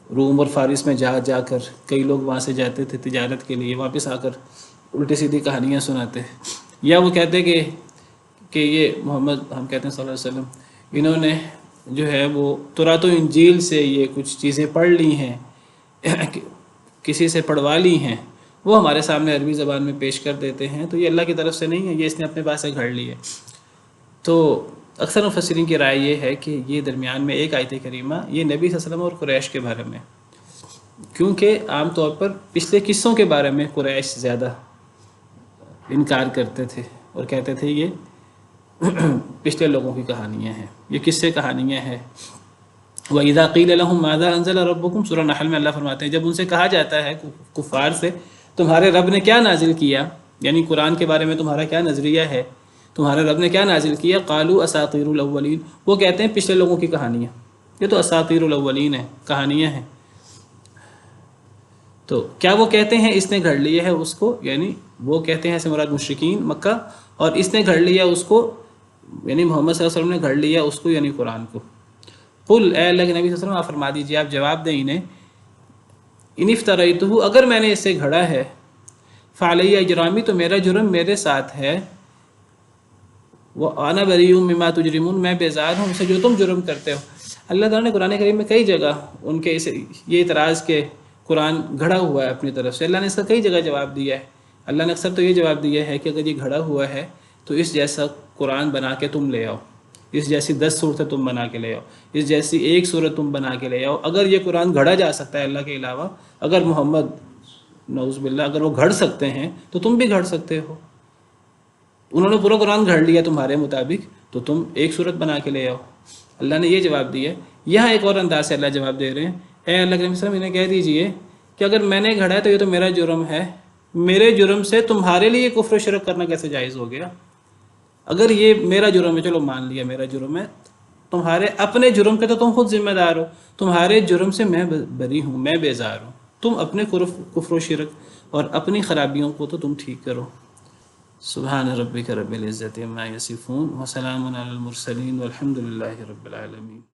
روم اور فارس میں جا کر کئی لوگ وہاں سے جاتے تھے تجارت کے لیے، واپس آ کر الٹی سیدھی کہانیاں سناتے، یا وہ کہتے کہ یہ محمد، ہم کہتے ہیں صلی اللہ علیہ وسلم، انہوں نے جو ہے وہ تورات و انجیل سے یہ کچھ چیزیں پڑھ لی ہیں، کسی سے پڑھوا لی ہیں، وہ ہمارے سامنے عربی زبان میں پیش کر دیتے ہیں، تو یہ اللہ کی طرف سے نہیں ہے، یہ اس نے اپنے پاس سے گھڑ لی ہے۔ تو اکثر مفسرین کی رائے یہ ہے کہ یہ درمیان میں ایک آیت کریمہ یہ نبی صلی اللہ علیہ وسلم اور قریش کے بارے میں، کیونکہ عام طور پر پچھلے قصوں کے بارے میں قریش زیادہ انکار کرتے تھے اور کہتے تھے یہ پچھلے لوگوں کی کہانیاں ہیں، یہ قصے کہانیاں ہیں۔ وَإِذَا قِيلَ لَهُمْ مَاذَا أَنزَلَ رَبُّكُمْ سورہ نحل میں اللہ فرماتے ہیں جب ان سے کہا جاتا ہے کفار سے تمہارے رب نے کیا نازل کیا، یعنی قرآن کے بارے میں تمہارا کیا نظریہ ہے، تمہارے رب نے کیا نازل کیا، قالوا اساطیر الاولین، وہ کہتے ہیں پچھلے لوگوں کی کہانیاں، یہ تو اساطیر الاولین ہیں، کہانیاں ہیں۔ تو کیا وہ کہتے ہیں اس نے گھڑ لیا ہے اس کو، یعنی وہ کہتے ہیں سے مراد مشرکین مکہ، اور اس نے گھڑ لیا اس کو یعنی محمد صلی اللہ علیہ وسلم نے گھڑ لیا اس کو یعنی قرآن کو۔ قل اے اللہ کے نبی صلی اللہ علیہ وسلم آپ فرما دیجیے، آپ جواب دیں انہیں، ان افتریتہ اگر میں نے اسے گھڑا ہے، فعلی اجرامی تو میرا جرم میرے ساتھ ہے، وانا بریء مما تجرمون میں بیزار ہوں اسے جو تم جرم کرتے ہو۔ اللہ تعالیٰ نے قرآن کریم میں کئی جگہ ان کے یہ اعتراض کے قرآن گھڑا ہوا ہے اپنی طرف سے، اللہ نے اس کا کئی جگہ جواب دیا ہے۔ اللہ نے اکثر تو یہ جواب دیا ہے کہ اگر یہ گھڑا ہوا ہے تو اس جیسا قرآن بنا کے تم لے آؤ، اس جیسی 10 صورتیں تم بنا کے لے آؤ، اس جیسی ایک صورت تم بنا کے لے آؤ۔ اگر یہ قرآن گھڑا جا سکتا ہے اللہ کے علاوہ، اگر محمد نعوذ باللہ اگر وہ گھڑ سکتے ہیں تو تم بھی گھڑ سکتے ہو۔ انہوں نے پورا قرآن گھڑ لیا تمہارے مطابق، تو تم ایک صورت بنا کے لے آؤ۔ اللہ نے یہ جواب دیا۔ یہاں ایک اور انداز سے اللہ جواب دے رہے ہیں، اے اللہ کے وسلم انہیں کہہ دیجئے کہ اگر میں نے گھڑا ہے تو یہ تو میرا جرم ہے، میرے جرم سے تمہارے لیے کفر و شرک کرنا کیسے جائز ہو گیا؟ اگر یہ میرا جرم ہے، چلو مان لیا میرا جرم ہے، تمہارے اپنے جرم کے تو تم خود ذمہ دار ہو، تمہارے جرم سے میں بری ہوں، میں بیزار ہوں، تم اپنے کفر و شرک اور اپنی خرابیوں کو تو تم ٹھیک کرو۔ سبحان ربک رب العزت عما یصفون وسلام علی المرسلین والحمد للہ رب العالمین۔